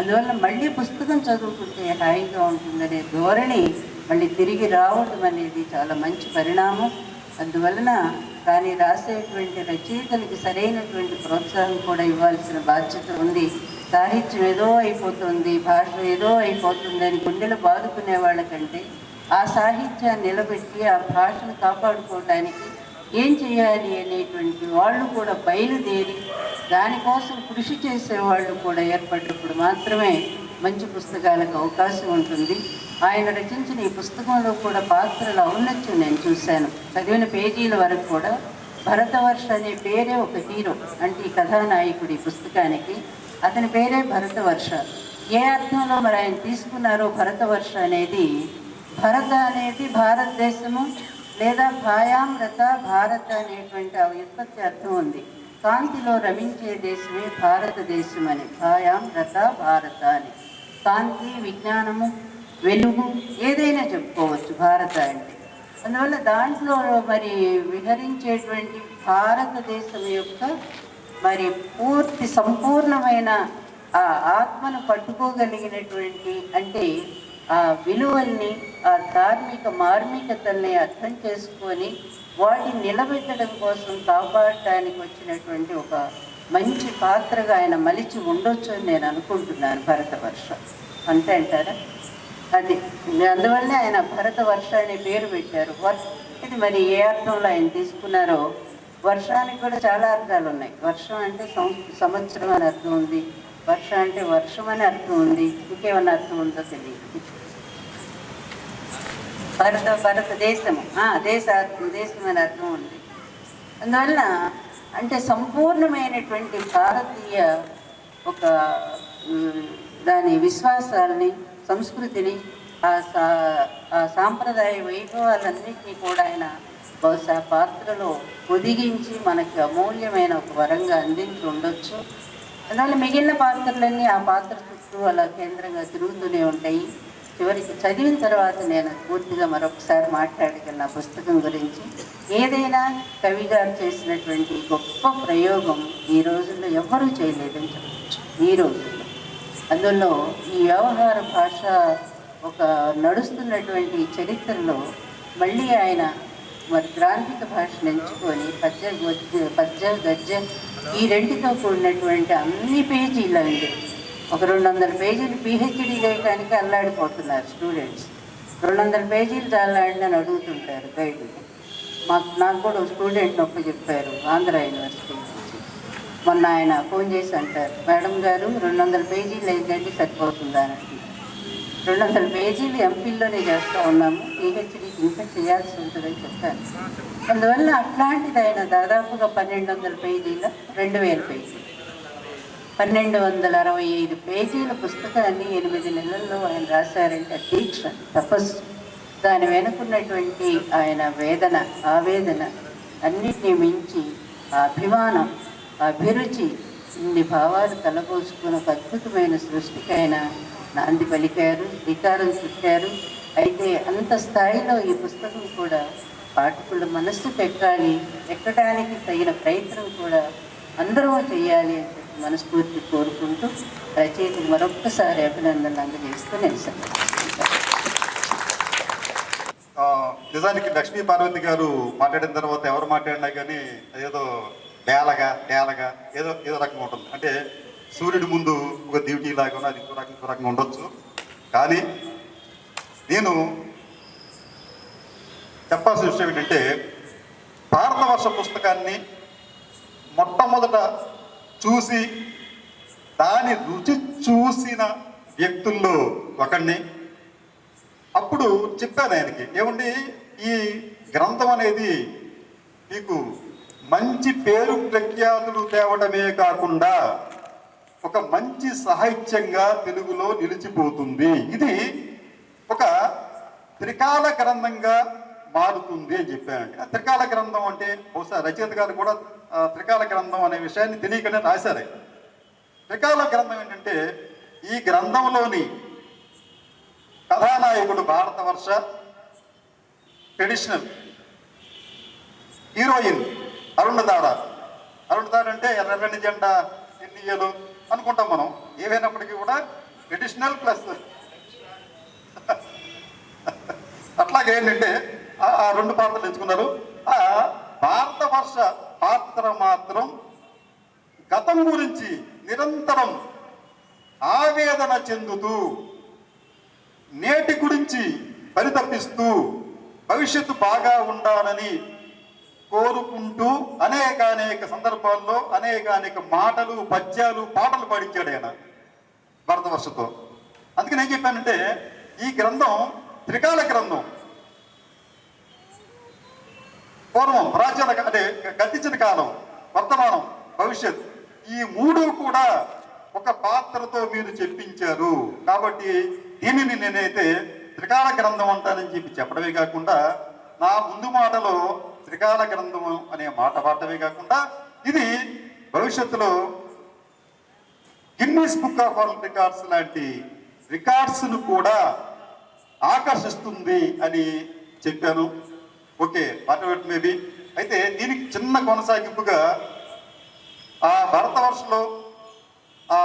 అందువల్ల మళ్ళీ పుస్తకం చదువుకుంటే హాయిగా ఉంటుందనే ధోరణి మళ్ళీ తిరిగి రావడం అనేది చాలా మంచి పరిణామం. అందువలన కానీ రాసేటువంటి రచయితలకి సరైనటువంటి ప్రోత్సాహం కూడా ఇవ్వాల్సిన బాధ్యత ఉంది. సాహిత్యం ఏదో అయిపోతుంది, భాష ఏదో అయిపోతుంది అని గుండెలు బాదుకునే వాళ్ళకంటే ఆ సాహిత్యాన్ని నిలబెట్టి ఆ భాషను కాపాడుకోవడానికి ఏం చేయాలి అనేటువంటి వాళ్ళు కూడా బయలుదేరి దానికోసం కృషి చేసేవాళ్ళు కూడా ఏర్పడినప్పుడు మాత్రమే మంచి పుస్తకాలకు అవకాశం ఉంటుంది. ఆయన రచించిన ఈ పుస్తకంలో కూడా పాత్రల ఔన్నత్యం నేను చూశాను. చదివిన పేజీల వరకు కూడా భరతవర్ష అనే పేరే ఒక హీరో, అంటే ఈ కథానాయకుడి పుస్తకానికి అతని పేరే భరతవర్ష. ఏ అర్థంలో మరి ఆయన తీసుకున్నారో భరతవర్ష అనేది, భరత అనేది భారతదేశము లేదా భాయామృత భారత అనేటువంటి ఆ వ్యుత్పత్తి అర్థం ఉంది. కాంతిలో రమించే దేశమే భారతదేశం అని, భాయామృత భారత అని. కాంతి, విజ్ఞానము, వెలుగు ఏదైనా చెప్పుకోవచ్చు భారత అంటే. అందువల్ల దాంట్లో మరి విహరించేటువంటి భారతదేశం యొక్క మరి పూర్తి సంపూర్ణమైన ఆ ఆత్మను పట్టుకోగలిగినటువంటి, అంటే ఆ విలువల్ని, ఆ ధార్మిక మార్మికతల్ని అర్థం చేసుకొని వాటిని నిలబెట్టడం కోసం కాపాడటానికి వచ్చినటువంటి ఒక మంచి పాత్రగా ఆయన మలిచి ఉండొచ్చు అని నేను అనుకుంటున్నాను భరతవర్ష. అంతే అంటారా? అది అందువల్లనే ఆయన భరతవర్ష అనే పేరు పెట్టారు. ఇది మరి ఏ అర్థంలో ఆయన తీసుకున్నారో, వర్షానికి కూడా చాలా అర్థాలు ఉన్నాయి. వర్షం అంటే సంవత్సరం అని అర్థం ఉంది, వర్ష అంటే వర్షం అని అర్థం ఉంది, ఇంకేమన్నా అర్థం ఉందో తెలియదు. భారతదేశము దేశం అని అర్థం ఉంది. అందువల్ల అంటే సంపూర్ణమైనటువంటి భారతీయ ఒక దాని విశ్వాసాలని, సంస్కృతిని, ఆ సాంప్రదాయ వైభవాలన్నింటినీ కూడా ఆయన బహుశా పాత్రలో పొదిగించి మనకి అమూల్యమైన ఒక వరంగా అందించి ఉండొచ్చు. అందువల్ల మిగిలిన పాత్రలన్నీ ఆ పాత్ర చుట్టూ అలా కేంద్రంగా తిరుగుతూనే ఉంటాయి. చివరికి చదివిన తర్వాత నేను పూర్తిగా మరొకసారి మాట్లాడగలను ఆ పుస్తకం గురించి. ఏదైనా కవి గారు చేసినటువంటి గొప్ప ప్రయోగం ఈ రోజుల్లో ఎవ్వరూ చేయలేదని చెప్పచ్చు. ఈ రోజుల్లో అందులో ఈ వ్యవహార భాష ఒక నడుస్తున్నటువంటి చరిత్రలో మళ్ళీ ఆయన మరి గ్రాంధిక భాషను ఎంచుకొని పద్య గద్య ఈ రెంటితో కూడినటువంటి అన్ని పేజీలు అండి. ఒక 200 పేజీలు పిహెచ్డి చేయడానికి అల్లాడిపోతున్నారు స్టూడెంట్స్. 200 పేజీలు చాలండి అని అడుగుతుంటారు గైడ్లు. నాకు కూడా స్టూడెంట్ నొప్పి చెప్పారు ఆంధ్ర యూనివర్సిటీ నుంచి. మొన్న ఆయన ఫోన్ చేసి అంటారు, మేడం గారు 200 పేజీలు ఏంటంటే సరిపోతుందా అని. 200 పేజీలు ఎంపీల్లోనే చేస్తూ ఉన్నాము, పిహెచ్డీకి ఇంకా చేయాల్సి ఉంటుందని చెప్పాను. అందువల్ల అట్లాంటిది ఆయన దాదాపుగా 1200 పేజీల 2000 పేజీలు 1265 పేజీల పుస్తకాన్ని 8 నెలల్లో ఆయన రాశారంటే దీక్ష, తపస్సు. దాని వెనుకున్నటువంటి ఆయన వేదన, ఆవేదన అన్నిటినీ మించి ఆ అభిమానం, అభిరుచి, ఇన్ని భావాలు కలబోసుకుని ఒక అద్భుతమైన సృష్టికి ఆయన నాంది పలికారు, శ్రీకారం చుట్టారు. అయితే అంత స్థాయిలో ఈ పుస్తకం కూడా పాఠకుల మనస్సుకు ఎక్కడానికి తగిన ప్రయత్నం కూడా అందరూ చేయాలి అని మనస్ఫూర్తి కోరుకుంటూ రచయితకు మరొక్కసారి అభినందనలు అందజేస్తూ నేను నిజానికి లక్ష్మీ పార్వతి గారు మాట్లాడిన తర్వాత ఎవరు మాట్లాడినా కానీ ఏదో డేలగా ఏదో రకంగా ఉంటుంది. అంటే సూర్యుడి ముందు ఒక డ్యూటీ లాగా అది ఇంకో రకంగా ఉండొచ్చు. కానీ నేను చెప్పాల్సిన విషయం ఏంటంటే భారతవర్ష పుస్తకాన్ని మొట్టమొదట చూసి దాని రుచి చూసిన వ్యక్తుల్లో ఒకడిని. అప్పుడు చెప్పాను ఆయనకి, ఏమండి ఈ గ్రంథం అనేది మీకు మంచి పేరు ప్రఖ్యాతులు తేవడమే కాకుండా ఒక మంచి సాహిత్యంగా తెలుగులో నిలిచిపోతుంది, ఇది ఒక త్రికాల గ్రంథంగా మారుతుంది అని చెప్పానండి. ఆ త్రికాల గ్రంథం అంటే బహుశా రచయిత గారు కూడా త్రికాల గ్రంథం అనే విషయాన్ని తెలియకనే రాశారు. త్రికాల గ్రంథం ఏంటంటే ఈ గ్రంథంలోని కథానాయకుడు భారతవర్ష, ట్రెడిషనల్ హీరోయిన్ అరుణధార. అరుణధార అంటే ఎర్రని జెండా ఎన్నియలు అనుకుంటాం మనం. ఏవైనప్పటికీ కూడా ట్రెడిషనల్ ప్లస్ అట్లాగే ఏంటంటే ఆ రెండు పాత్రలు ఎంచుకున్నారు. ఆ భారతవర్ష పాత్ర మాత్రం గతం గురించి నిరంతరం ఆవేదన చెందుతూ, నేటి గురించి పరితపిస్తూ, భవిష్యత్తు బాగా ఉండాలని కోరుకుంటూ అనేక సందర్భాల్లో అనేక మాటలు, పద్యాలు, పాటలు పాడించాడు ఆయన భారతవర్షతో. అందుకని ఏం చెప్పానంటే ఈ గ్రంథం త్రికాల గ్రంథం. పూర్వం, ప్రాచీన అంటే గతించిన కాలం, వర్తమానం, భవిష్యత్, ఈ మూడు కూడా ఒక పాత్రతో మీరు చెప్పించారు. కాబట్టి దీనిని నేనైతే త్రికాల గ్రంథం అంటానని చెప్పడమే కాకుండా నా ముందు మాటలో త్రికాల గ్రంథం అనే మాట వాడటమే కాకుండా ఇది భవిష్యత్తులో Guinness book of world records లాంటి రికార్డ్స్ను కూడా ఆకర్షిస్తుంది అని చెప్పాను. Okay, what maybe. అయితే దీనికి చిన్న కొనసాగింపుగా ఆ భరతవర్షలో ఆ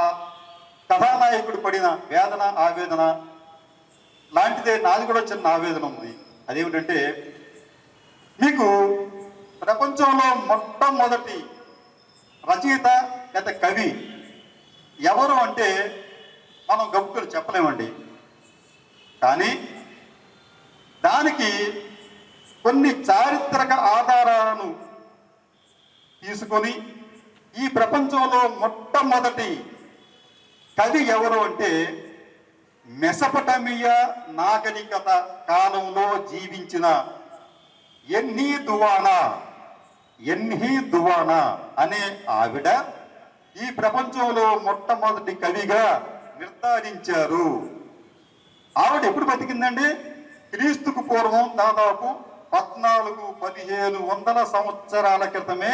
కథానాయకుడు పడిన వేదన, ఆవేదన లాంటిదే నాది కూడా చిన్న ఆవేదన ఉంది. అదేమిటంటే మీకు ప్రపంచంలో మొట్టమొదటి రచయిత లేదా కవి ఎవరు అంటే మనం గబుక్కులు చెప్పలేమండి. కానీ దానికి కొన్ని చారిత్రక ఆధారాలను తీసుకొని ఈ ప్రపంచంలో మొట్టమొదటి కవి ఎవరు అంటే మెసపటమియా నాగరికత కాలంలో జీవించిన ఎన్హీ దువానా అనే ఆవిడ ఈ ప్రపంచంలో మొట్టమొదటి కవిగా నిర్ధారించారు. ఆవిడ ఎప్పుడు బతికిందండి? క్రీస్తుకు పూర్వం దాదాపు 1400-1500 సంవత్సరాల క్రితమే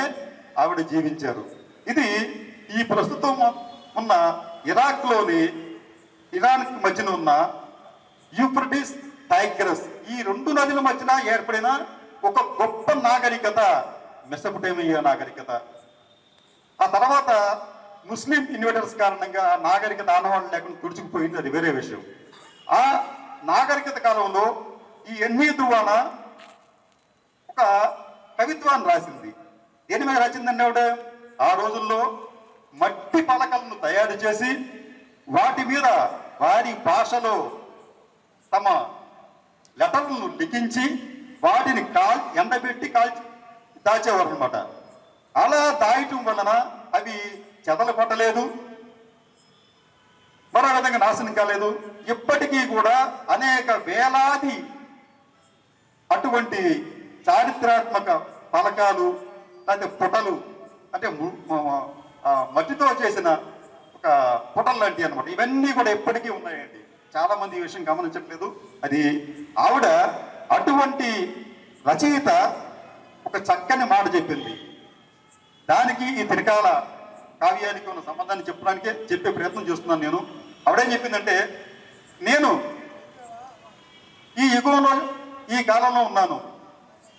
ఆవిడ జీవించారు. ఇది ఈ ప్రస్తుతం ఉన్న ఇరాన్కి మధ్యన ఉన్న యూఫ్రటీస్, టైగ్రస్, ఈ రెండు నదుల మధ్యన ఏర్పడిన ఒక గొప్ప నాగరికత మెసొపొటేమియా నాగరికత. ఆ తర్వాత ముస్లిం ఇన్వేటర్స్ కారణంగా ఆ నాగరికత ఆనవాళ్ళు లేకుండా తుడుచుకుపోయింది, అది వేరే విషయం. ఆ నాగరికత కాలంలో ఈ ఎన్హీ దువానా ఒక కవిత్వాన్ని రాసింది. దేని మీద రాసిందండి ఆవిడ? ఆ రోజుల్లో మట్టి పలకలను తయారు చేసి వాటి మీద వారి భాషలో తమ లెటర్లను లిఖించి వాటిని ఎండబెట్టి దాచేవారు అనమాట. అలా దాయటం వలన అవి చెదలు పట్టలేదు, మరో విధంగా నాశనం కాలేదు. ఇప్పటికీ కూడా అనేక వేలాది అటువంటి చారిత్రాత్మక పలకాలు లేకపోతే పుటలు, అంటే మట్టితో చేసిన ఒక పుటలు లాంటివి అనమాట. ఇవన్నీ కూడా ఎప్పటికీ ఉన్నాయండి. చాలా మంది ఈ విషయం గమనించట్లేదు. అది ఆవిడ అటువంటి రచయిత ఒక చక్కని మాట చెప్పింది. దానికి ఈ త్రికాల కావ్యానికి ఉన్న సంబంధాన్ని చెప్పే ప్రయత్నం చేస్తున్నాను నేను. ఆవిడేం చెప్పిందంటే, నేను ఈ యుగంలో ఈ కాలంలో ఉన్నాను,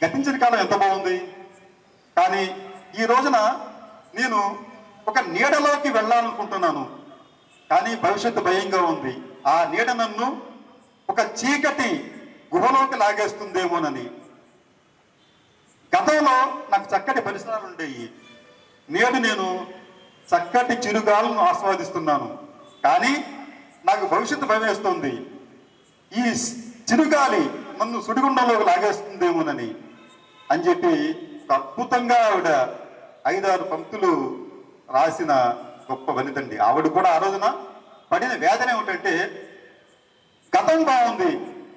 గతించిన కాలం ఎంత బాగుంది, కానీ ఈ రోజున నేను ఒక నీడలోకి వెళ్ళాలనుకుంటున్నాను, కానీ భవిష్యత్తు భయంగా ఉంది. ఆ నీడ నన్ను ఒక చీకటి గుహలోకి లాగేస్తుందేమోనని. గతంలో నాకు చక్కటి పరిసరాలు ఉండేవి, నేడు నేను చక్కటి చిరుగాలను ఆస్వాదిస్తున్నాను, కానీ నాకు భవిష్యత్తు భయం వేస్తుంది. ఈ చిరుగాలి నన్ను సుడిగుండంలోకి లాగేస్తుందేమోనని అని చెప్పి ఒక అద్భుతంగా ఆవిడ 5-6 పంక్తులు రాసిన గొప్ప వనితండి. ఆవిడ కూడా ఆ రోజున పడిన వేదన ఏమిటంటే, గతం బాగుంది,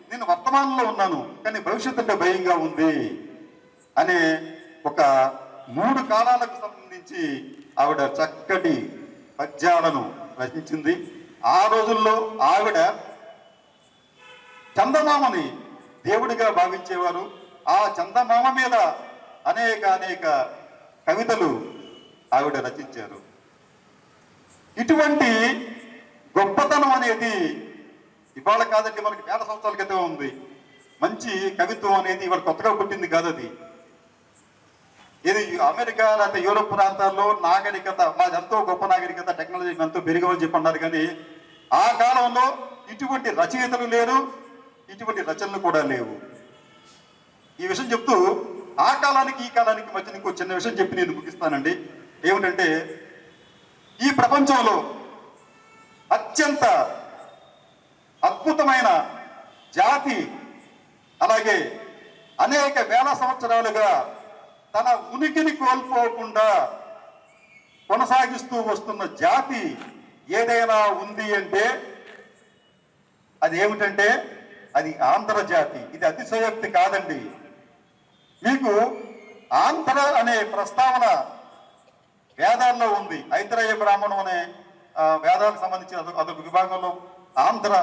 నేను వర్తమానంలో ఉన్నాను, కానీ భవిష్యత్తు అంటే భయంగా ఉంది అనే ఒక 3 కాలాలకు సంబంధించి ఆవిడ చక్కటి పద్యాలను రచించింది. ఆ రోజుల్లో ఆవిడ చందమామని దేవుడిగా భావించేవారు. ఆ చందమామ మీద అనేక కవితలు ఆవిడ రచించారు. ఇటువంటి గొప్పతనం అనేది ఇవాళ కాదండి, మనకి 100 సంవత్సరాల క్రితం ఉంది. మంచి కవిత్వం అనేది ఇవాళ కొత్తగా పుట్టింది కాదు. అది ఇది అమెరికా లేకపోతే యూరోప్ ప్రాంతాల్లో నాగరికత, మాది ఎంతో గొప్ప నాగరికత, టెక్నాలజీ ఎంతో పెరిగవని చెప్పి అన్నారు. కానీ ఆ కాలంలో ఇటువంటి రచయితలు లేరు, ఇటువంటి రచనలు కూడా లేవు. ఈ విషయం చెప్తూ ఆ కాలానికి ఈ కాలానికి మధ్య ఇంకో చిన్న విషయం చెప్పి నేను ముగిస్తానండి. ఏమిటంటే, ఈ ప్రపంచంలో అత్యంత అద్భుతమైన జాతి, అలాగే అనేక వేల సంవత్సరాలుగా తన ఉనికిని కోల్పోకుండా కొనసాగిస్తూ వస్తున్న జాతి ఏదైనా ఉంది అంటే అది ఏమిటంటే అది ఆంధ్ర జాతి. ఇది అతిశయోక్తి కాదండి. మీకు ఆంధ్ర అనే ప్రస్తావన వేదాల్లో ఉంది. ఐతరేయ బ్రాహ్మణం అనే వేదాలకు సంబంధించిన అదొక విభాగంలో ఆంధ్ర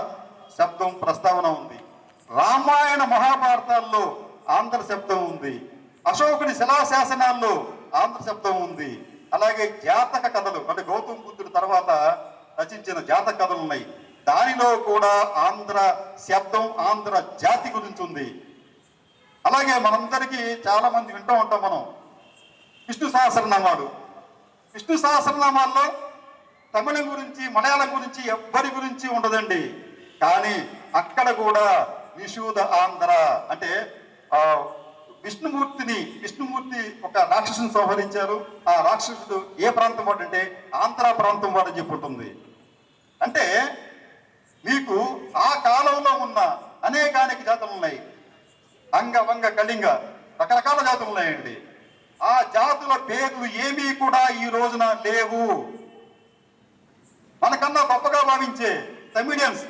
శబ్దం ప్రస్తావన ఉంది. రామాయణ మహాభారతాల్లో ఆంధ్ర శబ్దం ఉంది. అశోకుని శిలాశాసనాల్లో ఆంధ్ర శబ్దం ఉంది. అలాగే జాతక కథలు, అంటే గౌతమ బుద్ధుడి తర్వాత రచించిన జాతక కథలు ఉన్నాయి. దానిలో కూడా ఆంధ్ర శబ్దం, ఆంధ్ర జాతి గురించి ఉంది. అలాగే మనందరికీ చాలా మంది వింటూ ఉంటాం మనం విష్ణు సహస్రనామాలు. విష్ణు సహస్రనామాల్లో తమిళం గురించి, మలయాళం గురించి, ఎవ్వరి గురించి ఉండదండి. కానీ అక్కడ కూడా నిషూద ఆంధ్ర అంటే విష్ణుమూర్తి ఒక రాక్షసుని సంహరించారు. ఆ రాక్షసుడు ఏ ప్రాంతం వాడు అంటే ఆంధ్ర ప్రాంతం వాడని చెప్పి ఉంటుంది. అంటే మీకు ఆ కాలంలో ఉన్న అనేకానేక జాతులు ఉన్నాయి. అంగ, వంగ, కళింగ, రకరకాల జాతులు ఉన్నాయండి. ఆ జాతుల పేర్లు ఏమీ కూడా ఈ రోజున లేవు. మనకన్నా గొప్పగా భావించే తమిళియన్స్,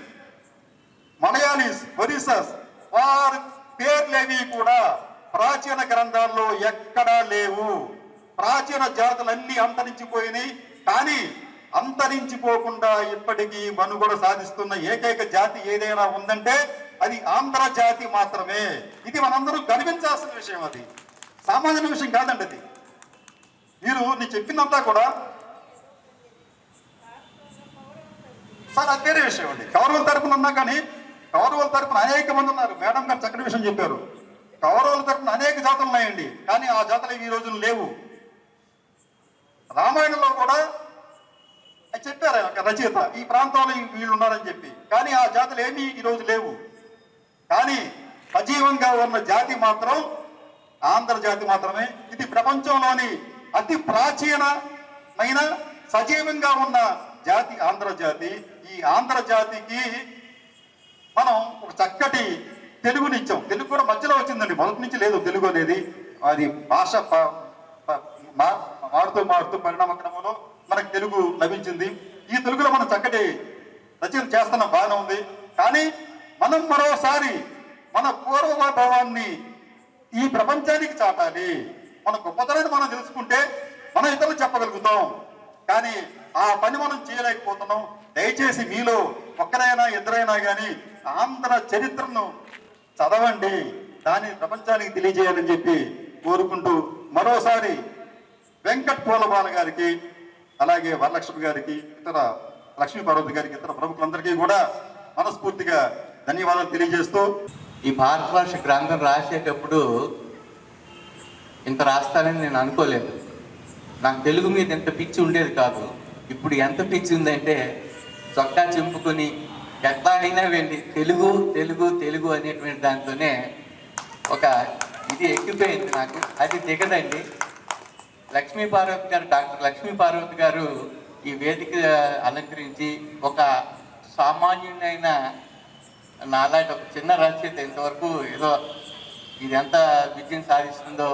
మలయాళీస్, ఒరిస్సాస్, వారి పేర్లేవి కూడా ప్రాచీన గ్రంథాల్లో ఎక్కడా లేవు. ప్రాచీన జాతులన్నీ అంతరించిపోయినాయి. కానీ అంతరించిపోకుండా ఇప్పటికీ మనుగడ సాధిస్తున్న ఏకైక జాతి ఏదైనా ఉందంటే అది ఆంధ్ర జాతి మాత్రమే. ఇది మనందరూ గర్వించాల్సిన విషయం. అది సామాన్య విషయం కాదండి. అది నేను చెప్పిందంతా కూడా సార్ అది వేరే విషయం అండి. కౌరవుల తరపున ఉన్నా కానీ కౌరవుల తరపున అనేక మంది ఉన్నారు. మేడం గారు చక్కటి విషయం చెప్పారు. కౌరవుల తరపున అనేక జాతులు ఉన్నాయండి, కానీ ఆ జాతులు ఈ రోజులు లేవు. రామాయణంలో కూడా చెప్పారు రచయిత, ఈ ప్రాంతంలో వీళ్ళు ఉన్నారని చెప్పి, కానీ ఆ జాతులు ఏమీ ఈ రోజు లేవు. కానీ సజీవంగా ఉన్న జాతి మాత్రం ఆంధ్ర జాతి మాత్రమే. ఇది ప్రపంచంలోని అతి ప్రాచీనమైన సజీవంగా ఉన్న జాతి ఆంధ్ర జాతి. ఈ ఆంధ్ర జాతికి మనం ఒక చక్కటి తెలుగునిచ్చాం. తెలుగు కూడా మధ్యలో వచ్చిందండి, మొదటి నుంచి లేదు తెలుగు అనేది. అది భాష మారుతూ పరిణామక్రమంలో మనకు తెలుగు లభించింది. ఈ తెలుగులో మనం చక్కటి రచన చేస్తున్న బాగానే ఉంది. కానీ మనం మరోసారి మన పూర్వభావాన్ని ఈ ప్రపంచానికి చాటాలి. మన గొప్పతనాన్ని మనం తెలుసుకుంటే మనం ఇతరులు చెప్పగలుగుతాం. కానీ ఆ పని మనం చేయలేకపోతున్నాం. దయచేసి మీలో ఒక్కరైనా ఇద్దరైనా కానీ ఆంధ్ర చరిత్రను చదవండి, దాన్ని ప్రపంచానికి తెలియజేయాలని చెప్పి కోరుకుంటూ మరోసారి వెంకట్ పూలబాల గారికి, అలాగే వరలక్ష్మి గారికి, ఇతర లక్ష్మీ పార్వతి గారికి, ఇతర ప్రముఖులందరికీ కూడా మనస్ఫూర్తిగా ధన్యవాదాలు తెలియజేస్తూ, ఈ భారతవర్ష గ్రంథం రాసేటప్పుడు ఇంత రాస్తానని నేను అనుకోలేదు. నాకు తెలుగు మీద ఎంత పిచ్చి ఉండేది కాదు. ఇప్పుడు ఎంత పిచ్చి ఉందంటే చొక్కా చింపుకొని ఎట్లా అయినా వెళ్ళి తెలుగు తెలుగు తెలుగు అనేటువంటి దాంతోనే ఒక ఇది ఎక్కిపోయింది నాకు. అది దిగదండి. లక్ష్మీ పార్వతి గారు, డాక్టర్ లక్ష్మీ పార్వతి గారు ఈ వేదిక అలంకరించి ఒక సామాన్యుడైన నాలాంటి ఒక చిన్న రచయిత ఇంతవరకు ఏదో ఇది ఎంత విజయం సాధిస్తుందో,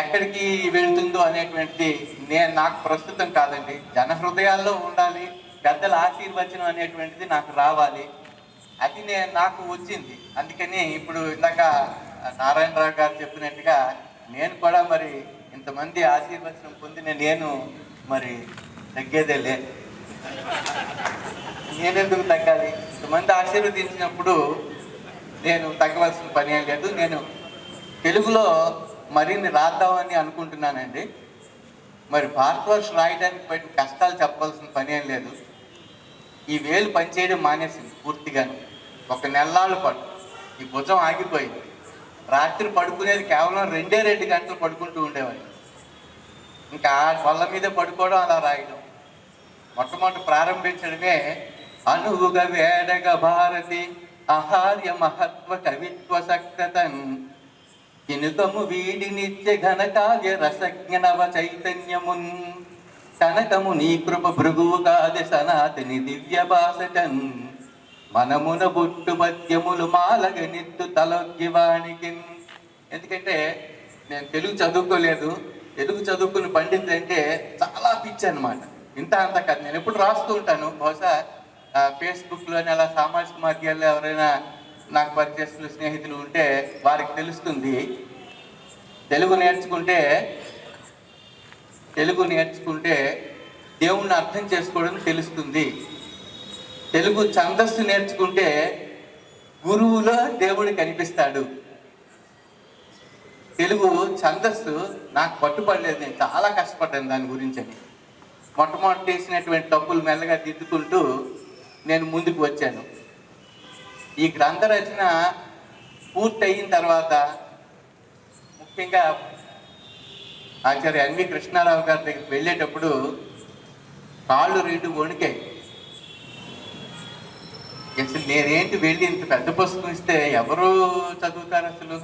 ఎక్కడికి వెళ్తుందో అనేటువంటిది నాకు ప్రస్తుతం కాదండి. జన హృదయాల్లో ఉండాలి, పెద్దల ఆశీర్వచనం అనేటువంటిది నాకు రావాలి. అది నాకు వచ్చింది. అందుకని ఇప్పుడు ఇందాక నారాయణరావు గారు చెప్పినట్టుగా నేను కూడా మరి ఇంతమంది ఆశీర్వచనం పొందిన నేను మరి తగ్గేదేలే. నేనెందుకు తగ్గాలి? ఇంతమంది ఆశీర్వదించినప్పుడు నేను తగ్గవలసిన పని ఏం లేదు. నేను తెలుగులో మరిన్ని రాద్దామని అనుకుంటున్నానండి. మరి భారతవర్ష రాయడానికి పడిన కష్టాలు చెప్పాల్సిన పని ఏం లేదు. ఈ వేలు పనిచేయడం మానేసింది పూర్తిగాను. ఒక నెలలు పట్టు ఈ భుజం ఆగిపోయింది. రాత్రి పడుకునేది కేవలం 2 గంటలు పడుకుంటూ ఉండేవాడిని. ఇంకా వల్ల మీద పడుకోవడం, అలా రాయడం. మొట్టమొదటి ప్రారంభించడమే అనువుగ వేడగ భారతి ఆహార్య మహత్వ కవిత్వ సక్తతన్ కినుకము వీడి నిత్య ఘనకావ్య రసజ్ఞనవ చైతన్యమున్ కనకము నీ కృప భృగువు కాది సనాతని దివ్య భాసకన్ మనమున బుట్టు పద్యములు మాలగ నిత్తు తలొగ్గివానికి. ఎందుకంటే నేను తెలుగు చదువుకోలేదు. తెలుగు చదువుకుని పండిత్ అంటే చాలా పిచ్చి అనమాట. ఇంత అంత కాదు. నేను ఎప్పుడు రాస్తూ ఉంటాను. బహుశా ఫేస్బుక్లోని అలా సామాజిక మాధ్యాల్లో ఎవరైనా నాకు పరిచయస్తులు స్నేహితులు ఉంటే వారికి తెలుస్తుంది. తెలుగు నేర్చుకుంటే దేవుణ్ణి అర్థం చేసుకోవడం తెలుస్తుంది. తెలుగు ఛందస్సు నేర్చుకుంటే గురువులో దేవుడు కనిపిస్తాడు. తెలుగు ఛందస్సు నాకు పట్టుపడలేదు. నేను చాలా కష్టపడ్డాను దాని గురించి అని. మొట్టమొదటి చేసినటువంటి తప్పులు మెల్లగా దిద్దుకుంటూ నేను ముందుకు వచ్చాను. ఈ గ్రంథ రచన పూర్తి అయిన తర్వాత ముఖ్యంగా ఆచార్య ఎన్వి కృష్ణారావు గారి దగ్గరికి వెళ్ళేటప్పుడు కాళ్ళు 2 వణికాయి. అసలు నేనేంటి వెళ్ళి ఇంత పెద్ద పుస్తకం ఇస్తే ఎవరు చదువుతారు? అసలు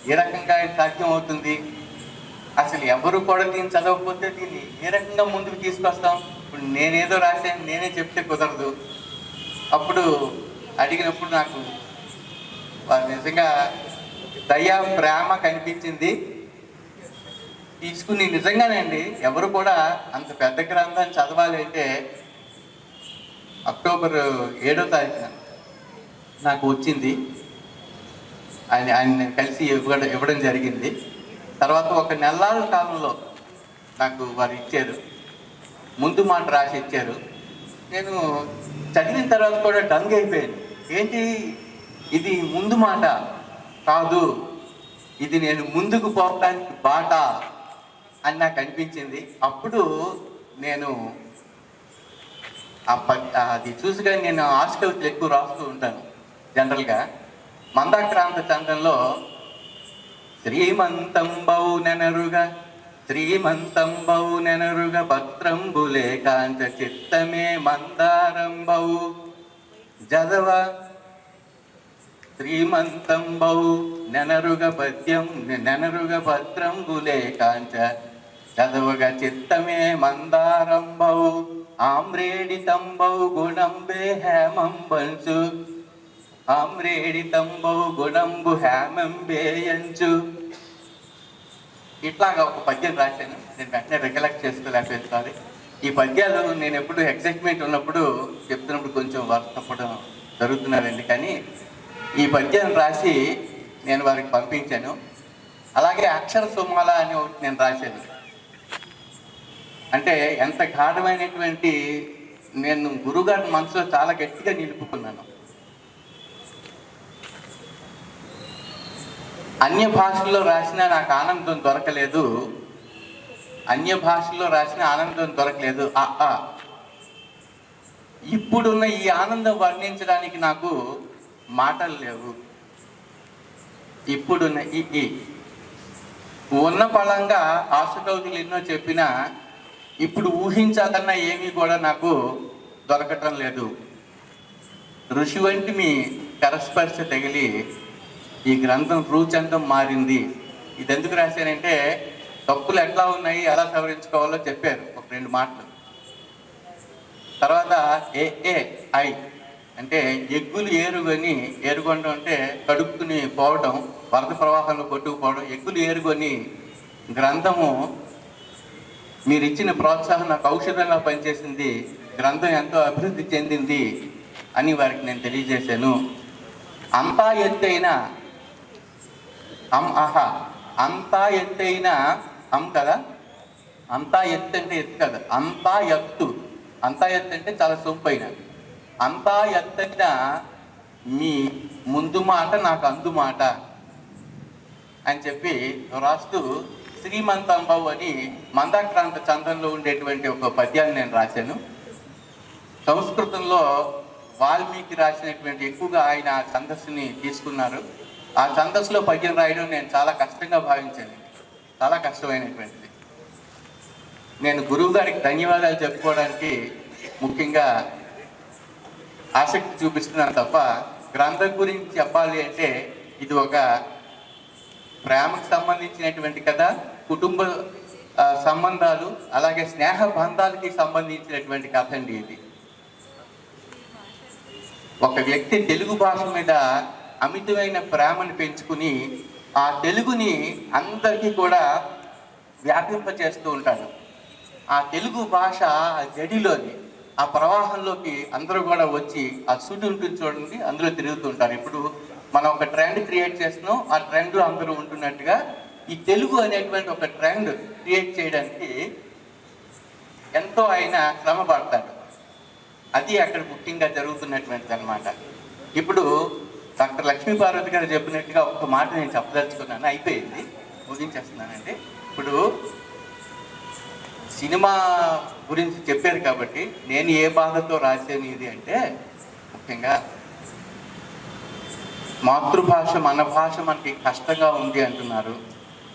ఏ రకంగా సాధ్యం అవుతుంది? అసలు ఎవరు కూడా దీన్ని చదవకపోతే దీన్ని ఏ రకంగా ముందుకు తీసుకొస్తాం? ఇప్పుడు నేనేదో రాశాను, నేనే చెప్తే కుదరదు. అప్పుడు అడిగినప్పుడు నాకు వారు నిజంగా దయా ప్రేమ కనిపించింది. తీసుకుని నిజంగానండి ఎవరు కూడా అంత పెద్ద గ్రంథాన్ని చదవాలి అంటే అక్టోబర్ 7వ తారీఖున నాకు వచ్చింది. ఆయన కలిసి ఇవ్వడం జరిగింది. తర్వాత ఒక నెలల కాలంలో నాకు వారు ఇచ్చారు, ముందు మాట రాసి ఇచ్చారు. నేను చదివిన తర్వాత కూడా డంగ్ అయిపోయాను. ఏంటి ఇది? ముందు మాట కాదు, ఇది నేను ముందుకు పోవడానికి బాట అని నాకు అనిపించింది. అప్పుడు నేను అది చూసిగా నేను ఆశకవితలు ఎక్కువ రాస్తూ ఉంటాను జనరల్గా. మందాక్రాంత చంద్రంలో శ్రీమంతంబౌ నెనరుగ పత్రంబులే కాంచ చిత్తమే మందారంబౌ జదవ శ్రీమంతంబౌ నెనరుగ పత్రంబులే కాంచ చదవగ చిత్తమే మందారంబౌ ఆమ్రేడితంబౌ గుణంబే హేమంబంచు ఆమ్రేడితంబౌ గుణంబు హేమంబేయంచు. ఇట్లాగా ఒక పద్యం రాశాను. నేను వెంటనే రికలెక్ట్ చేసుకోలేకపోతే ఈ పద్యాలు నేను ఎప్పుడు ఎగ్జైట్మెంట్ ఉన్నప్పుడు చెప్తున్నప్పుడు కొంచెం వర్షపడడం జరుగుతున్నారండి. కానీ ఈ పద్యాన్ని రాసి నేను వారికి పంపించాను. అలాగే అక్షర సుమాల అని ఒకటి నేను రాశాను. అంటే ఎంత గాఢమైనటువంటి నేను గురుగారి మనసులో చాలా గట్టిగా నిలుపుకున్నాను. అన్య భాషల్లో రాసిన నాకు ఆనందం దొరకలేదు. ఇప్పుడున్న ఈ ఆనందం వర్ణించడానికి నాకు మాటలు లేవు. ఇప్పుడున్న ఉన్న పళంగా ఆశకవితలు ఎన్నో చెప్పినా ఇప్పుడు ఊహించాలన్నా ఏమీ కూడా నాకు దొరకటం లేదు. ఋషి వంటి మీ కరస్పర్శ తగిలి ఈ గ్రంథం రూచంతం మారింది. ఇది ఎందుకు రాశానంటే తప్పులు ఎట్లా ఉన్నాయి, ఎలా సవరించుకోవాలో చెప్పారు ఒక 2 మాటలు. తర్వాత ఏఏఐ అంటే ఎగ్గులు ఏరుకొనడం అంటే కడుక్కుని పోవడం, వరద ప్రవాహంలో కొట్టుకుపోవడం. ఎగ్గులు ఏరుకొని గ్రంథము మీరు ఇచ్చిన ప్రోత్సాహం నాకు ఔషధంగా పనిచేసింది, గ్రంథం ఎంతో అభివృద్ధి చెందింది అని వారికి నేను తెలియజేశాను. అంతా ఎత్తైన అంతా ఎత్తైన కదా, అంతా ఎత్తు అంటే ఎత్తు కదా, అంతా ఎత్తు అంటే చాలా సొంపైన. అంతా ఎత్తైన మీ ముందు మాట నాకు అందు మాట అని చెప్పి రాస్తూ శ్రీమంతంబావు అని మందాక్రాంత చందంలో ఉండేటువంటి ఒక పద్యాన్ని నేను రాశాను. సంస్కృతంలో వాల్మీకి రాసినటువంటి ఎక్కువగా ఆయన ఆ ఛందస్సుని తీసుకున్నారు. ఆ ఛందస్సులో పద్యం రాయడం నేను చాలా కష్టంగా భావించాను, చాలా కష్టమైనటువంటిది. నేను గురువు గారికి ధన్యవాదాలు చెప్పుకోవడానికి ముఖ్యంగా ఆసక్తి చూపిస్తున్నాను తప్ప గ్రంథం గురించి చెప్పాలి అంటే ఇది ఒక ప్రేమకు సంబంధించినటువంటి కథ, కుటుంబ సంబంధాలు అలాగే స్నేహ బంధాలకి సంబంధించినటువంటి కథ అండి ఇది. ఒక వ్యక్తి తెలుగు భాష మీద అమితమైన ప్రేమను పెంచుకుని ఆ తెలుగుని అందరికీ కూడా వ్యాపింపచేస్తూ ఉంటాడు. ఆ తెలుగు భాష ఆ జడిలోని ఆ ప్రవాహంలోకి అందరూ కూడా వచ్చి ఆ సుడి ఉంటుంది చూడండి, అందులో తిరుగుతుంటారు. ఇప్పుడు మనం ఒక ట్రెండ్ క్రియేట్ చేస్తున్నాం, ఆ ట్రెండ్లో అందరూ ఉంటున్నట్టుగా ఈ తెలుగు అనేటువంటి ఒక ట్రెండ్ క్రియేట్ చేయడానికి ఎంతో ఆయన శ్రమ పడతాడు. అది అక్కడ ముఖ్యంగా జరుగుతున్నటువంటిది అనమాట. ఇప్పుడు డాక్టర్ లక్ష్మీపార్వతి గారు చెప్పినట్టుగా ఒక మాట నేను చెప్పదలుచుకున్నాను, అయిపోయింది, ముగించేస్తున్నానండి. ఇప్పుడు సినిమా గురించి చెప్పారు కాబట్టి నేను ఏ బాధతో రాశాను ఇది అంటే, ముఖ్యంగా మాతృభాష మన భాష మనకి కష్టంగా ఉంది అంటున్నారు,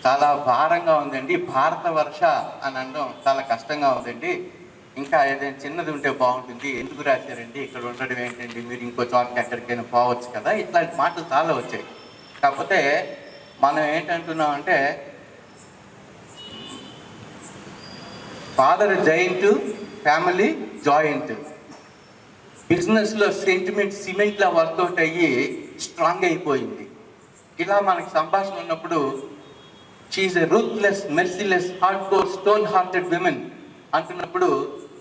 చాలా భారంగా ఉందండి, భారతవర్ష అని అనడం చాలా కష్టంగా ఉందండి, ఇంకా ఏదైనా చిన్నది ఉంటే బాగుంటుంది, ఎందుకు రాశారండి, ఇక్కడ ఉండడం ఏంటండి, మీరు ఇంకో చోటకి ఎక్కడికైనా పోవచ్చు కదా, ఇట్లాంటి మాటలు చాలా వచ్చాయి. కాకపోతే మనం ఏంటంటున్నాం అంటే ఫాదర్ జాయింట్, ఫ్యామిలీ జాయింట్, బిజినెస్లో సెంటిమెంట్ సిమెంట్లా వర్కౌట్ అయ్యి స్ట్రాంగ్ అయిపోయింది. ఇలా మనకి సంభాషణ ఉన్నప్పుడు she is a ruthless, merciless, hard core, stone hearted women అంటున్నప్పుడు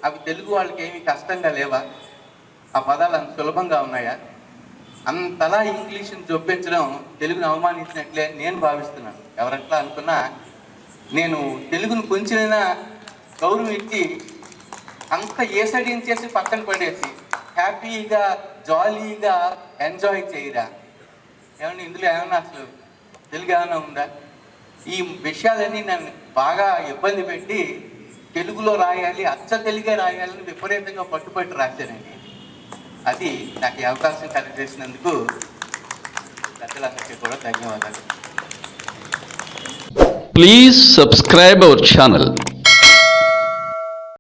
అవి తెలుగు వాళ్ళకి ఏమీ కష్టంగా లేవా? ఆ పదాలు అంత సులభంగా ఉన్నాయా? అంతలా ఇంగ్లీష్ని చొప్పించడం తెలుగును అవమానించినట్లే నేను భావిస్తున్నాను. ఎవరట్లా అనుకున్నా నేను తెలుగును కొంచెమైనా గౌరవం ఇచ్చి అంత ఏసడించేసి పక్కన పడేసి హ్యాపీగా జాలీగా ఎంజాయ్ చేయరా? ఏమన్నా ఇందులో ఏమన్నా అసలు తెలుగు ఏమైనా ఉందా? ఈ విషయాలన్నీ నన్ను బాగా ఇబ్బంది పెట్టి తెలుగులో రాయాలి, అచ్చ తెలుగే రాయాలని విపరీతంగా పట్టుబట్టి రాశానండి. అది నాకు ఈ అవకాశం కలిగజేసినందుకు పెద్దలందరికీ కూడా ధన్యవాదాలు. Please subscribe our channel.